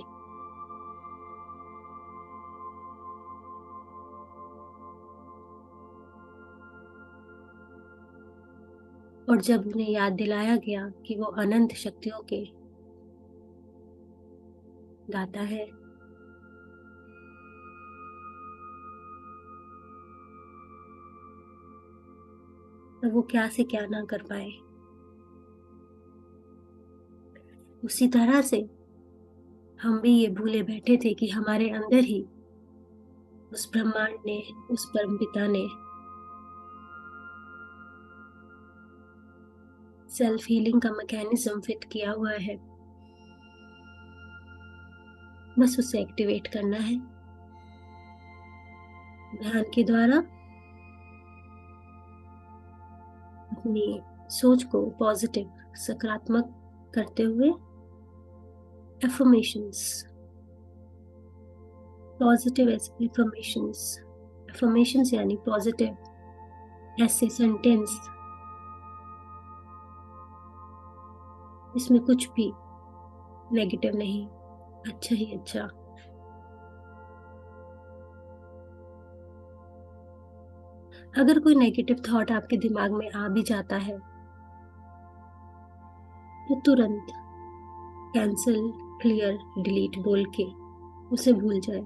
और जब उन्हें याद दिलाया गया कि वो अनंत शक्तियों के दाता है, तो वो क्या से क्या ना कर पाए। उसी तरह से हम भी ये भूले बैठे थे कि हमारे अंदर ही उस ब्रह्मांड ने, उस परमपिता ने सेल्फ हीलिंग का मैकेनिज्म फिट किया हुआ है। बस उसे एक्टिवेट करना है ध्यान के द्वारा, अपनी सोच को पॉजिटिव, सकारात्मक करते हुए एफर्मेशंस, पॉजिटिव एफर्मेशंस, एफर्मेशंस यानी पॉजिटिव ऐसे सेंटेंस इसमें कुछ भी नेगेटिव नहीं, अच्छा ही अच्छा। अगर कोई नेगेटिव थॉट आपके दिमाग में आ भी जाता है तो तुरंत कैंसिल, क्लियर, डिलीट बोल के उसे भूल जाए।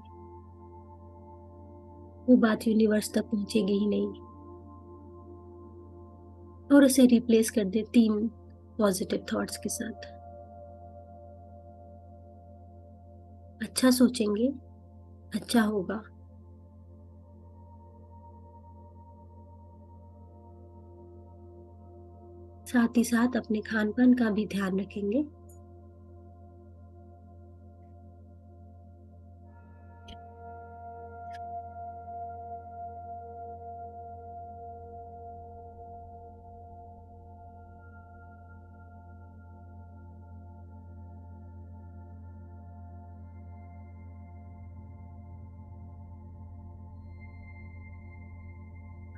वो बात यूनिवर्स तक पहुंचेगी ही नहीं, और उसे रिप्लेस कर दे 3 पॉजिटिव थॉट्स के साथ। अच्छा सोचेंगे, अच्छा होगा। साथ ही साथ अपने खान पान का भी ध्यान रखेंगे।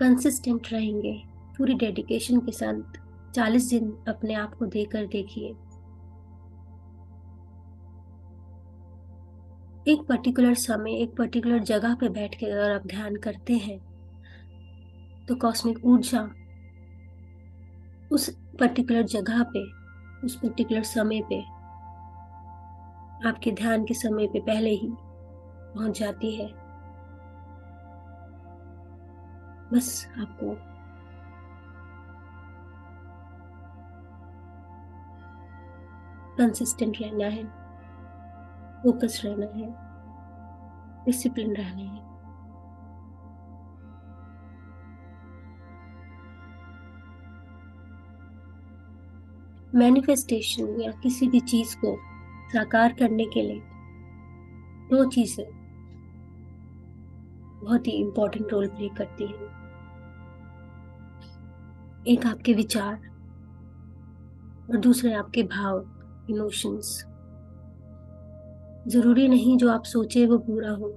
कंसिस्टेंट रहेंगे, पूरी डेडिकेशन के साथ 40 दिन अपने आप को देकर देखिए। एक पर्टिकुलर समय, एक पर्टिकुलर जगह पे बैठ के अगर आप ध्यान करते हैं तो कॉस्मिक ऊर्जा उस पर्टिकुलर जगह पे, उस पर्टिकुलर समय पे, आपके ध्यान के समय पे पहले ही पहुंच जाती है। बस आपको कंसिस्टेंट रहना है, फोकस रहना है, डिसिप्लिन रहना है। मैनिफेस्टेशन या किसी भी चीज को साकार करने के लिए दो चीजें बहुत ही इंपॉर्टेंट रोल प्ले करती हैं। एक आपके विचार और दूसरे आपके भाव, इमोशंस। जरूरी नहीं जो आप सोचे वो पूरा हो,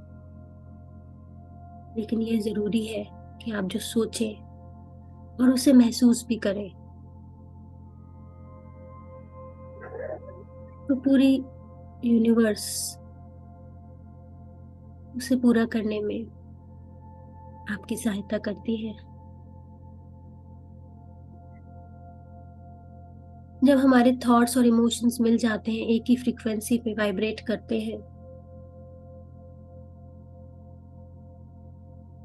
लेकिन ये जरूरी है कि आप जो सोचें और उसे महसूस भी करें। तो पूरी यूनिवर्स उसे पूरा करने में आपकी सहायता करती है। जब हमारे थॉट्स और इमोशंस मिल जाते हैं, एक ही फ्रीक्वेंसी पे वाइब्रेट करते हैं,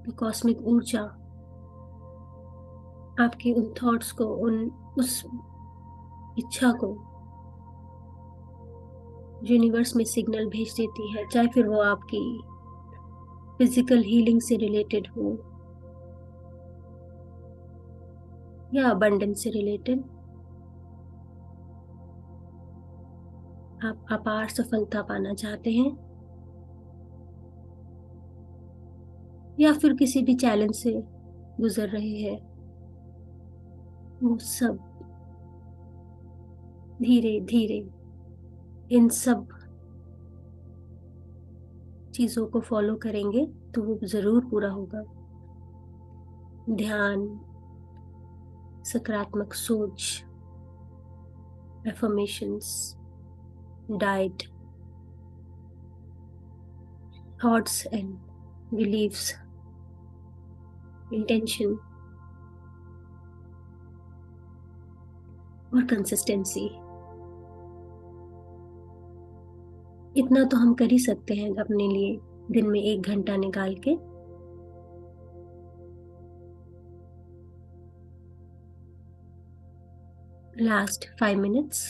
तो कॉस्मिक ऊर्जा आपके उन थॉट्स को, उस इच्छा को यूनिवर्स में सिग्नल भेज देती है, चाहे फिर वो आपकी फिजिकल हीलिंग से रिलेटेड हो या अबंडेंस से रिलेटेड। आप अपार सफलता पाना चाहते हैं या फिर किसी भी चैलेंज से गुजर रहे हैं, वो सब धीरे धीरे इन सब चीजों को फॉलो करेंगे तो वो जरूर पूरा होगा। ध्यान, सकारात्मक सोच, affirmations, diet, thoughts and beliefs, intention और कंसिस्टेंसी। इतना तो हम कर ही सकते हैं अपने लिए, दिन में 1 घंटा निकाल के। Last 5 minutes.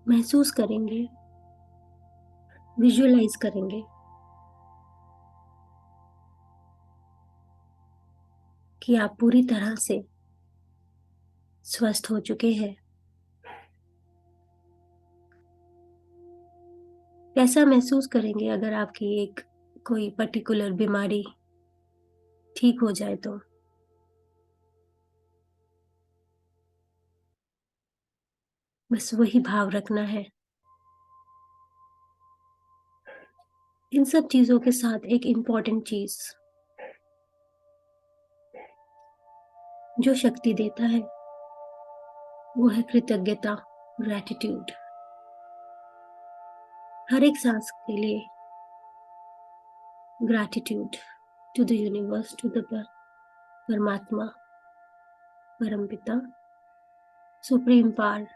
महसूस करेंगे, विजुअलाइज करेंगे कि आप पूरी तरह से स्वस्थ हो चुके हैं। कैसा महसूस करेंगे अगर आपकी एक कोई पर्टिकुलर बीमारी ठीक हो जाए तो? बस वही भाव रखना है। इन सब चीजों के साथ एक इम्पॉर्टेंट चीज जो शक्ति देता है वो है कृतज्ञता, ग्रैटिट्यूड। हर एक सांस के लिए gratitude to the universe, to the Paramatma, Parampita, supreme power.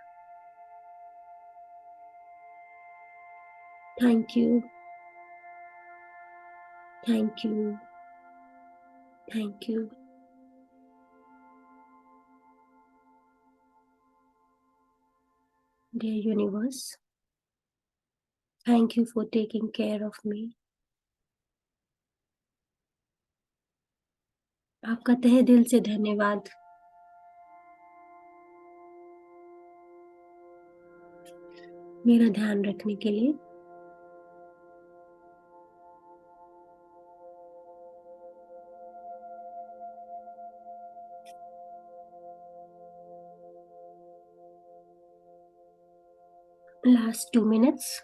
Thank you, thank you, thank you. Dear universe, thank you for taking care of me. आपका तहे दिल से धन्यवाद। मेरा ध्यान रखने के लिए। Last 2 minutes.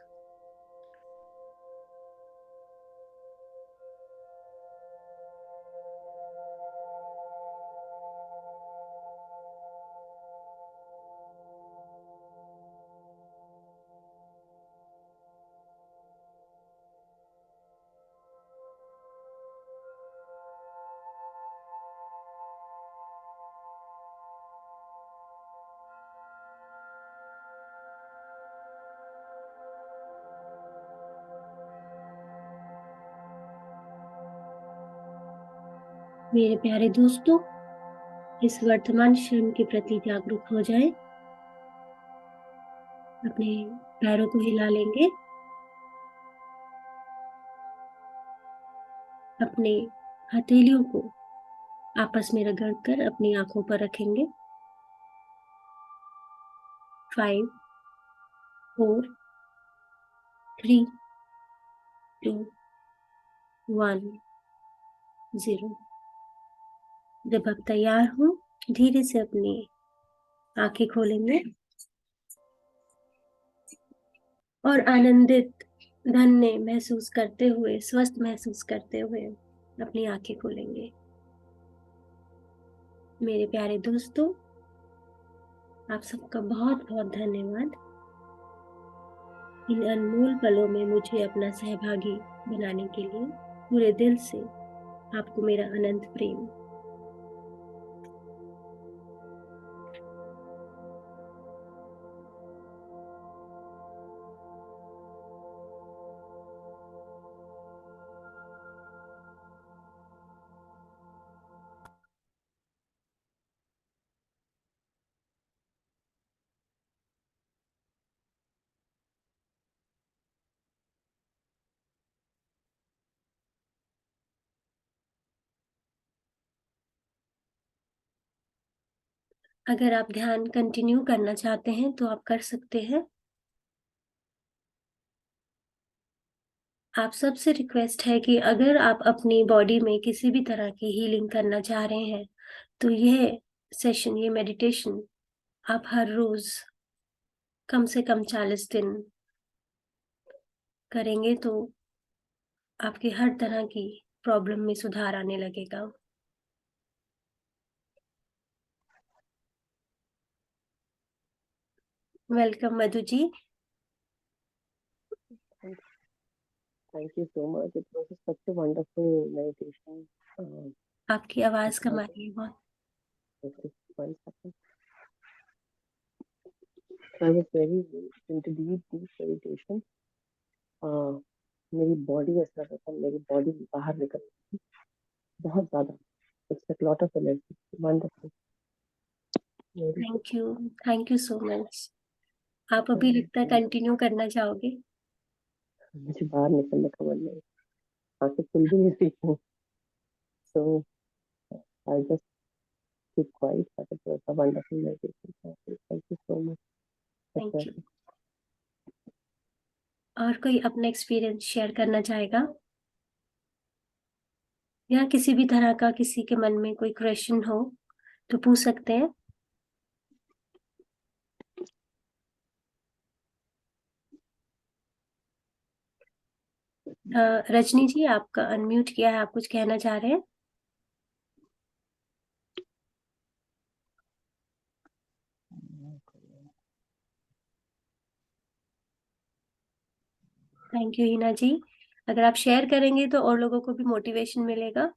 मेरे प्यारे दोस्तों, इस वर्तमान क्षण के प्रति जागरूक हो जाएं। अपने पैरों को हिला लेंगे, अपने हथेलियों को आपस में रगड़कर अपनी आंखों पर रखेंगे। 5 4 3 2 1 0। जब आप तैयार हो, धीरे से अपनी आंखें खोलेंगे और आनंदित, धन्य महसूस करते हुए, स्वस्थ महसूस करते हुए अपनी आंखें खोलेंगे। मेरे प्यारे दोस्तों, आप सबका बहुत बहुत धन्यवाद। इन अनमोल पलों में मुझे अपना सहभागी बनाने के लिए पूरे दिल से आपको मेरा अनंत प्रेम। अगर आप ध्यान कंटिन्यू करना चाहते हैं तो आप कर सकते हैं। आप सबसे रिक्वेस्ट है कि अगर आप अपनी बॉडी में किसी भी तरह की हीलिंग करना चाह रहे हैं, तो यह सेशन, ये मेडिटेशन आप हर रोज कम से कम 40 दिन करेंगे तो आपकी हर तरह की प्रॉब्लम में सुधार आने लगेगा। Welcome Madhu ji. Thank you so much. It was such a wonderful meditation. आपकी आवाज कम आ रही है बहुत। Just 1 second. I was very into deep meditation. मेरी बॉडी ऐसा लगा था, मेरी बॉडी बाहर निकल रही थी बहुत ज्यादा। It's a lot of energy. Wonderful. Thank you so much. आप अभी लगता है कंटिन्यू करना चाहोगे। मुझे बाहर निकलने का मन नहीं, आंखें खुल भी नहीं रही थी। So I just keep quiet, but it was a wonderful meditation. Thank you so much. Thank you. और कोई अपना एक्सपीरियंस शेयर करना चाहेगा, या किसी भी तरह का किसी के मन में कोई क्वेश्चन हो तो पूछ सकते हैं। रजनी जी, आपका अनम्यूट किया है, आप कुछ कहना चाह रहे हैं। थैंक यू हिना जी। अगर आप शेयर करेंगे तो और लोगों को भी मोटिवेशन मिलेगा।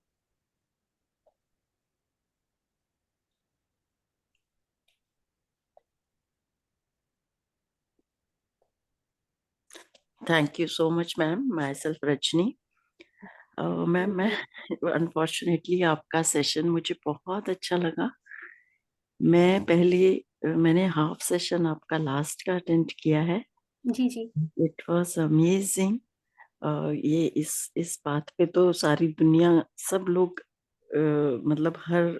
Thank you so much, ma'am. Myself Rajni. Ma'am, मैं अनफॉर्चुनेटली आपका सेशन मुझे बहुत अच्छा लगा। मैंने हाफ सेशन आपका लास्ट का अटेंड किया है। जी जी। It was amazing. ये इस बात पे तो सारी दुनिया, सब लोग, मतलब हर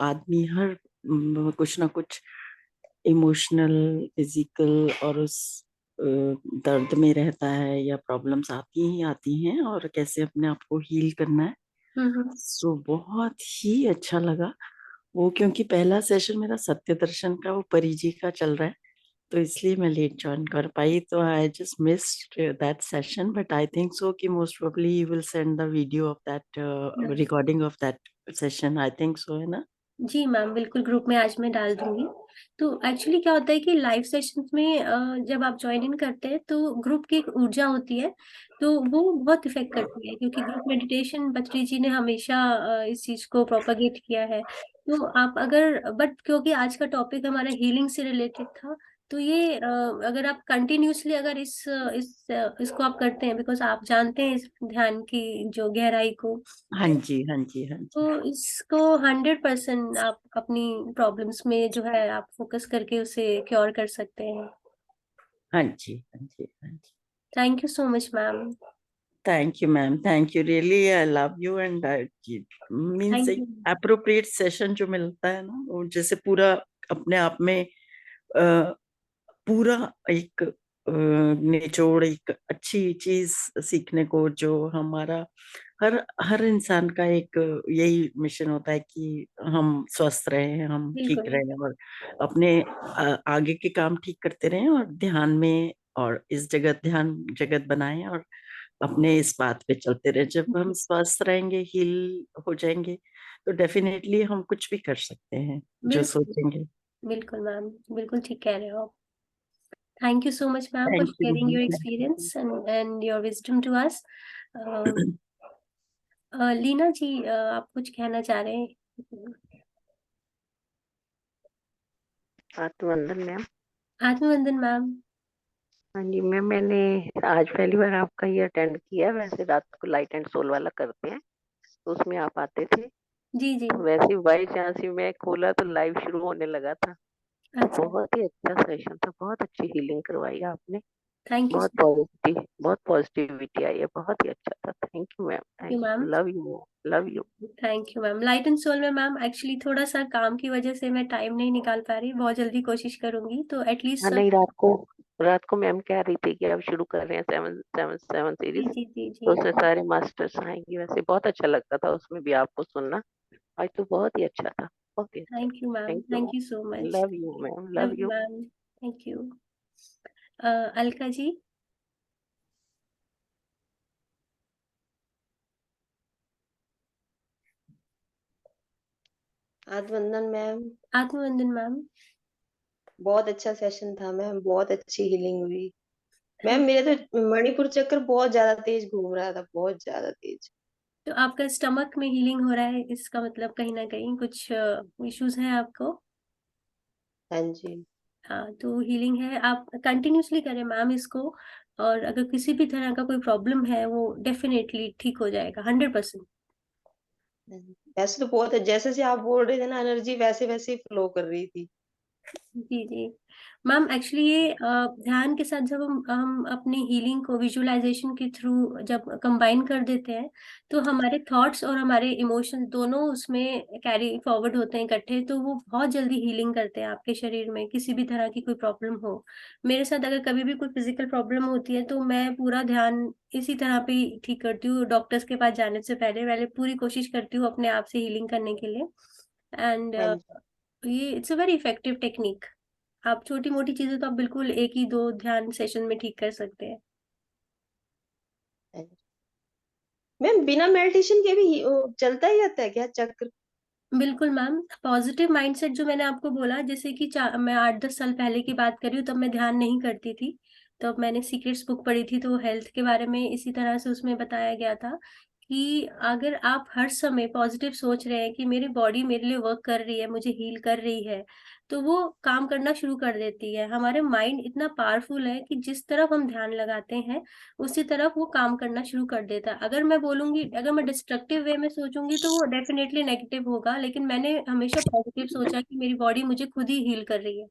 आदमी, हर कुछ ना कुछ इमोशनल, फिजिकल और उस दर्द में रहता है या प्रॉब्लम्स आती ही आती हैं और कैसे अपने आप को हील करना है। हम्म। सो बहुत ही अच्छा लगा वो, क्योंकि पहला सेशन मेरा सत्य दर्शन का, वो परिजी का चल रहा है, तो इसलिए मैं लेट ज्वाइन कर पाई, तो I just missed that session, but I think so कि most probably you will send the video of that, recording of that session, I think so, है ना? जी मैम, बिल्कुल ग्रुप में आज मैं डाल दूंगी। तो एक्चुअली क्या होता है कि लाइव सेशंस में जब आप ज्वाइन इन करते हैं तो ग्रुप की एक ऊर्जा होती है, तो वो बहुत इफेक्ट करती है, क्योंकि ग्रुप मेडिटेशन बद्री जी ने हमेशा इस चीज को प्रोपागेट किया है। तो आप अगर, बट क्योंकि आज का टॉपिक हमारा हीलिंग से रिलेटेड था, तो ये अगर आप कंटिन्यूसली अगर इसको आप करते हैं, बिकॉज आप जानते हैं इस ध्यान की जो गहराई को, हाँ जी, हाँ जी, हाँ तो जी। इसको 100% आप अपनी प्रॉब्लम्स में जो है आप फोकस करके उसे क्योर कर सकते हैं। हाँ जी, हाँ जी, हाँ जी। Thank you so much ma'am. Thank you ma'am, thank you, really I love you, and means thank एक यू। अप्रोप्रिएट सेशन जो मिलता है ना, वो जैसे पूरा अपने आप में अ, पूरा एक निचोड़, एक अच्छी चीज सीखने को, जो हमारा हर हर इंसान का एक यही मिशन होता है कि हम स्वस्थ रहें, हम ठीक बिल्कुल। रहें और अपने आगे के काम ठीक करते रहें, और ध्यान में और इस जगत, ध्यान जगत बनाएं, और अपने इस बात पे चलते रहे। जब हम स्वस्थ रहेंगे, हील हो जाएंगे, तो डेफिनेटली हम कुछ भी कर सकते हैं जो बिल्कुल। सोचेंगे। बिल्कुल मैम, बिल्कुल ठीक कह रहे हो आप। Thank you so much ma'am for thank you sharing your ma'am. Experience and your wisdom to us. Leena ji, आप कुछ कहना चाह रहे हैं? आत्मवंदन मैम। आत्मवंदन मैम। हाँ जी मैम, मैंने आज पहली बार आपका ये अटेंड किया। वैसे रात को लाइट एंड सोल वाला करते हैं, तो उसमें आप आते थे। जी जी। तो वैसे ही बाई चांस ही मैं खोला तो लाइव शुरू होने लगा था। तो अच्छा। बहुत ही अच्छा सेशन था, बहुत अच्छी हीलिंग करवाई आपने। थैंक यू बहुत सो पॉजिटिव, बहुत पॉजिटिविटी आई है, बहुत ही अच्छा था। Thank you ma'am, much thank ma'am. You, love you, love you. Thank you ma'am. Light and soul में मैम एक्चुअली थोड़ा सा काम की वजह से मैं टाइम नहीं निकाल पा रही, बहुत जल्दी कोशिश करूंगी तो हाँ एटलीस्ट। नहीं, रात को मैम कह रही थी कि अब शुरू कर रहे हैं सेवन सेवन सेवन सीरीज। जी जी जी तो जी। उसमें सारे मास्टर्स आएंगे। वैसे बहुत अच्छा लगता था उसमें भी आपको सुनना। आज तो बहुत ही अच्छा था, बहुत ही अच्छा। Thank you ma'am, thank thank you, you so much. Love you ma'am, love love you you. Ma'am. Thank you. Alka ji. आत्मवंदन मैम। आत्मवंदन मैम। बहुत अच्छा सेशन था मैम, बहुत अच्छी हीलिंग हुई। Ma'am thank. मेरे तो मणिपुर चक्कर बहुत ज्यादा तेज घूम रहा था, बहुत ज्यादा तेज। तो आपका स्टमक में हीलिंग हो रहा है, इसका मतलब कहीं ना कहीं कुछ इश्यूज हैं आपको। हाँ जी। हाँ, तो हीलिंग है, आप कंटिन्यूसली करें मैम इसको। और अगर किसी भी तरह का कोई प्रॉब्लम है वो डेफिनेटली ठीक हो जाएगा 100%। हाँ जी। वैसे तो बहुत है, जैसे जैसे आप बोल रहे थे ना, एनर्जी वैसे वैसे ही फ्लो कर रही थी। जी जी। मैम एक्चुअली ये ध्यान के साथ जब हम अपनी हीलिंग को विजुअलाइजेशन के थ्रू जब कंबाइन कर देते हैं, तो हमारे थॉट्स और हमारे इमोशंस दोनों उसमें कैरी फॉरवर्ड होते हैं इकट्ठे, तो वो बहुत जल्दी हीलिंग करते हैं आपके शरीर में, किसी भी तरह की कोई प्रॉब्लम हो। मेरे साथ अगर कभी भी कोई फिजिकल प्रॉब्लम होती है तो मैं पूरा ध्यान इसी तरह पे ही ठीक करती हूँ, डॉक्टर्स के पास जाने से पहले पहले पूरी कोशिश करती हूँ अपने आप से हीलिंग करने के लिए। एंड हाँ जी। ये it's a very effective technique. आप छोटी मोटी चीजें तो आप बिल्कुल एक ही दो ध्यान सेशन में ठीक कर सकते हैं। हाँ जी। मैम बिना मेडिटेशन के भी वो चलता ही रहता है क्या चक्र? बिल्कुल मैम, पॉजिटिव माइंडसेट जो मैंने आपको बोला, जैसे कि मैं 8-10 साल पहले की बात कर रही हूँ, तब मैं ध्यान नहीं करती थी। तब मैंने सीक्रेट्स बुक पढ़ी थी, तो हेल्थ के बारे में इसी तरह से उसमें बताया गया था कि अगर आप हर समय पॉजिटिव सोच रहे हैं कि मेरी बॉडी मेरे लिए वर्क कर रही है, मुझे हील कर रही है, तो वो काम करना शुरू कर देती है। हमारे माइंड इतना पावरफुल है कि जिस तरफ हम ध्यान लगाते हैं उसी तरफ वो काम करना शुरू कर देता है। अगर मैं बोलूंगी, अगर मैं डिस्ट्रक्टिव वे में सोचूंगी तो वो डेफिनेटली नेगेटिव होगा, लेकिन मैंने हमेशा पॉजिटिव सोचा कि मेरी बॉडी मुझे खुद ही हील कर रही है,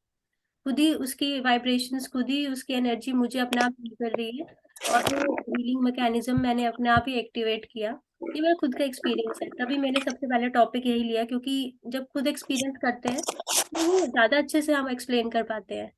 खुद ही उसकी वाइब्रेशंस, खुद ही उसकी एनर्जी मुझे अपने आप हील कर रही है। और वो हीलिंग मैकेनिज्म मैंने अपने आप ही एक्टिवेट किया। ये मेरा खुद का एक्सपीरियंस है, तभी मैंने सबसे पहले टॉपिक यही लिया, क्योंकि जब खुद एक्सपीरियंस करते हैं तो वो ज्यादा अच्छे से हम एक्सप्लेन कर पाते हैं।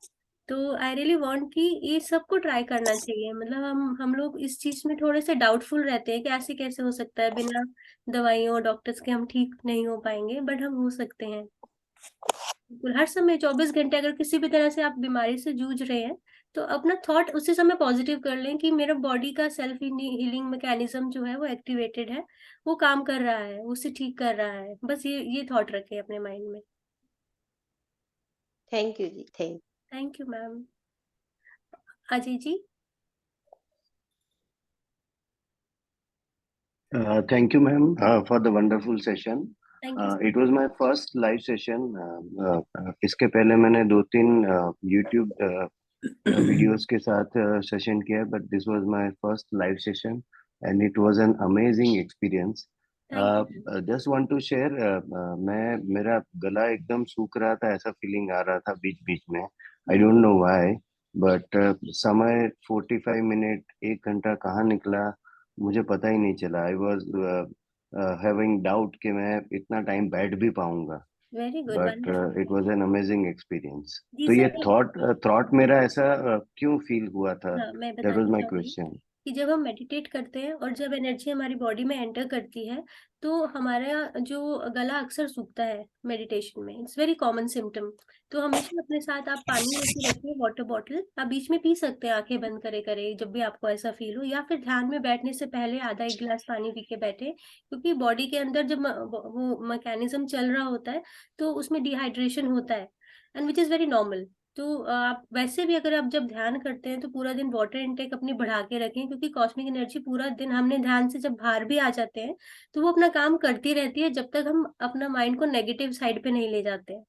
तो आई रियली वांट कि ये सबको ट्राई करना चाहिए। मतलब हम लोग इस चीज में थोड़े से डाउटफुल रहते हैं कि ऐसे कैसे हो सकता है, बिना दवाइयों डॉक्टर्स के हम ठीक नहीं हो पाएंगे, बट हम हो सकते हैं। बिल्कुल, हर समय 24 घंटे अगर किसी भी तरह से आप बीमारी से जूझ रहे हैं, तो अपना थॉट उसी समय पॉजिटिव कर लें कि मेरा बॉडी का सेल्फ हीलिंग मैकेनिज्म जो है वो एक्टिवेटेड है, वो काम कर रहा है, उसे ठीक कर रहा है। बस ये थॉट रखें अपने माइंड में। Thank you ji, thank. Thank you ma'am. Ajay ji. Thank you, ma'am, for the wonderful session. Thank you. It was my first live session. इसके पहले मैंने 2-3 YouTube videos के साथ session किया, but this was my first live session, and it was an amazing experience. Thank you. Just want to share. मेरा गला एकदम सूख रहा था, ऐसा फीलिंग आ रहा था बीच बीच में. I don't know why, but समय 45 मिनट 1 घंटा कहाँ निकला मुझे पता ही नहीं चला. आई वॉज हैविंग डाउट कि मैं इतना टाइम बैठ भी पाऊंगा, very good, but it wonderful. Was an amazing experience. जी तो ये सर। थॉट मेरा ऐसा क्यों फील हुआ था? हाँ, मैं दैट वाज बताना माय चाहूंगी क्वेश्चन. कि जब हम मेडिटेट करते हैं और जब एनर्जी हमारी बॉडी में एंटर करती है, तो हमारा जो गला अक्सर सूखता है मेडिटेशन में, इट्स वेरी कॉमन सिम्टम। तो हमेशा अपने साथ आप पानी लेके रखिए, वाटर बॉटल आप बीच में पी सकते हैं आंखें बंद करे करे, जब भी आपको ऐसा फील हो, या फिर ध्यान में बैठने से पहले आधा एक गिलास पानी पी के बैठे, क्योंकि बॉडी के अंदर जब वो मैकेनिज्म चल रहा होता है, तो उसमें डिहाइड्रेशन होता है, and which is very normal. तो आप वैसे भी अगर आप जब ध्यान करते हैं तो पूरा दिन वाटर इनटेक अपनी बढ़ा के रखें, क्योंकि कॉस्मिक एनर्जी पूरा दिन, हमने ध्यान से जब बाहर भी आ जाते हैं तो वो अपना काम करती रहती है, जब तक हम अपना माइंड को नेगेटिव साइड पे नहीं ले जाते हैं।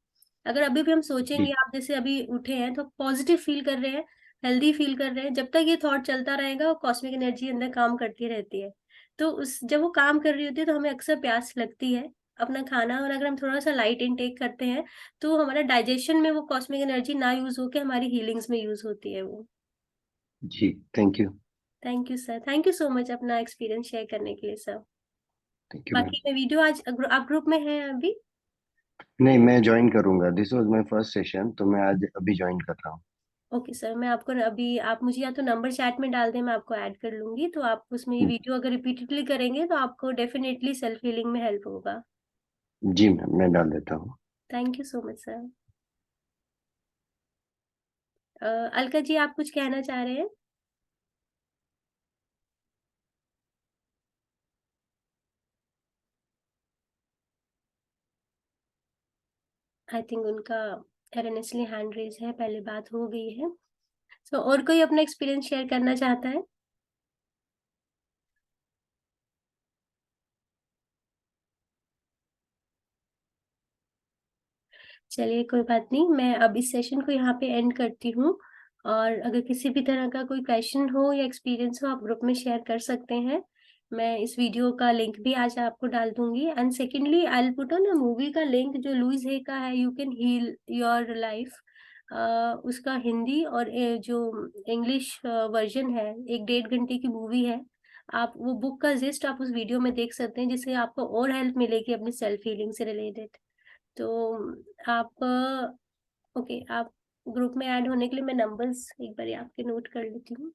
अगर अभी भी हम सोचेंगे, जी. आप जैसे अभी उठे हैं तो पॉजिटिव फील कर रहे हैं, हेल्दी फील कर रहे हैं, जब तक ये थॉट चलता रहेगा कॉस्मिक एनर्जी अंदर काम करती रहती है। तो उस जब वो काम कर रही होती है तो हमें अक्सर प्यास लगती है अपना खाना, और अगर हम थोड़ा सा लाइट इनटेक करते हैं तो हमारा डाइजेशन में वो कॉस्मिक एनर्जी ना यूज होके हमारी हीलिंग्स में यूज होती है वो। जी, thank you. Thank you sir, thank you so much अपना एक्सपीरियंस शेयर करने के लिए सर। Thank you, ma'am. बाकी मैं वीडियो आज आप ग्रुप में हैं अभी? नहीं, मैं ज्वाइन करूंगा. This was my first session, तो मैं आज अभी ज्वाइन कर रहा हूँ. ओके सर, मैं आपको अभी, आप मुझे या तो नंबर चैट में डाल दें, मैं आपको ऐड कर लूंगी, तो आप उसमें ये वीडियो अगर रिपीटेडली करेंगे तो आपको डेफिनेटली सेल्फ हीलिंग में हेल्प होगा। जी मैम, मैं डाल देता हूँ. Thank you so much sir. Alka ji, आप कुछ कहना चाह रहे हैं? आई थिंक उनका एरनेस्टली हैंड रेज है, पहले बात हो गई है। तो और कोई अपना एक्सपीरियंस शेयर करना चाहता है? चलिए, कोई बात नहीं, मैं अब इस सेशन को यहाँ पे एंड करती हूँ। और अगर किसी भी तरह का कोई क्वेश्चन हो या एक्सपीरियंस हो, आप ग्रुप में शेयर कर सकते हैं। मैं इस वीडियो का लिंक भी आज आपको डाल दूंगी, and secondly I will put on a movie का लिंक जो लुइस हे का है, you can heal your life. उसका हिंदी और जो इंग्लिश वर्जन है, 1-1.5 घंटे की मूवी है। आप वो बुक का जिस्ट आप उस वीडियो में देख सकते हैं, जिससे आपको और हेल्प मिलेगी अपनी सेल्फ हीलिंग से रिलेटेड। तो आप ओके, आप ग्रुप में ऐड होने के लिए मैं नंबर्स एक बार आपके नोट कर लेती हूँ।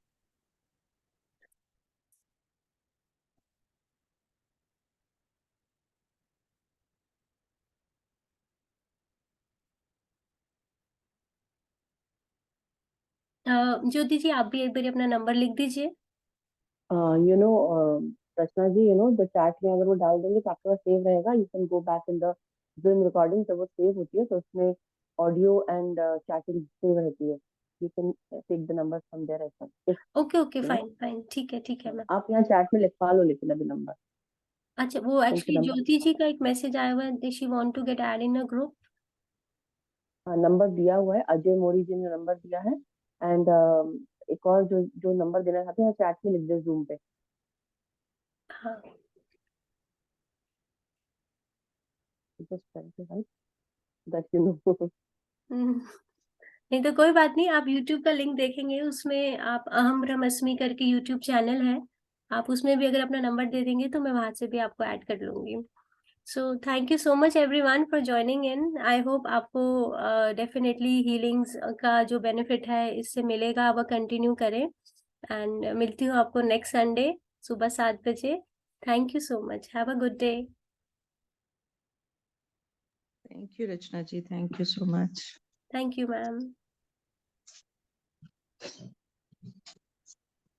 ज्योति जी, आप भी एक बार अपना नंबर लिख दीजिए। You know Rachna ji, the chat में अगर वो डाल देंगे तो आपके पास सेव रहेगा. You can go back in the Zoom recording, जब वो सेव होती है तो उसमें ऑडियो एंड चैटिंग सेव रहती है. You can take the number from there as well. Okay okay, you know fine fine, ठीक है मैम। आप यहाँ चैट में लिखवा लो लेकिन अभी नंबर, अच्छा, वो क्योंकि एक्चुअली नंबर ज्योति जी का एक मैसेज आया हुआ है, she want to get add in a group. Number दिया हुआ है. अजय मोरी जी ने नंबर दिया है. एंड एक और जो जो नंबर देना चाहते हैं चैट में लिख दे जूम पे. हाँ। Just right that you know. नहीं तो कोई बात नहीं, आप YouTube का लिंक देखेंगे, उसमें आप अहम ब्रह्मस्मि करके YouTube चैनल है, आप उसमें भी अगर अपना नंबर दे देंगे तो मैं वहां से भी आपको ऐड कर लूंगी। So thank you so much everyone for joining in. I hope आपको डेफिनेटली हीलिंग्स का जो बेनिफिट है इससे मिलेगा, आप कंटिन्यू करें। एंड मिलती हूँ आपको नेक्स्ट संडे सुबह 7 बजे। Thank you so much, have a good day. Thank you, Rachna ji. Thank you so much. Thank you ma'am.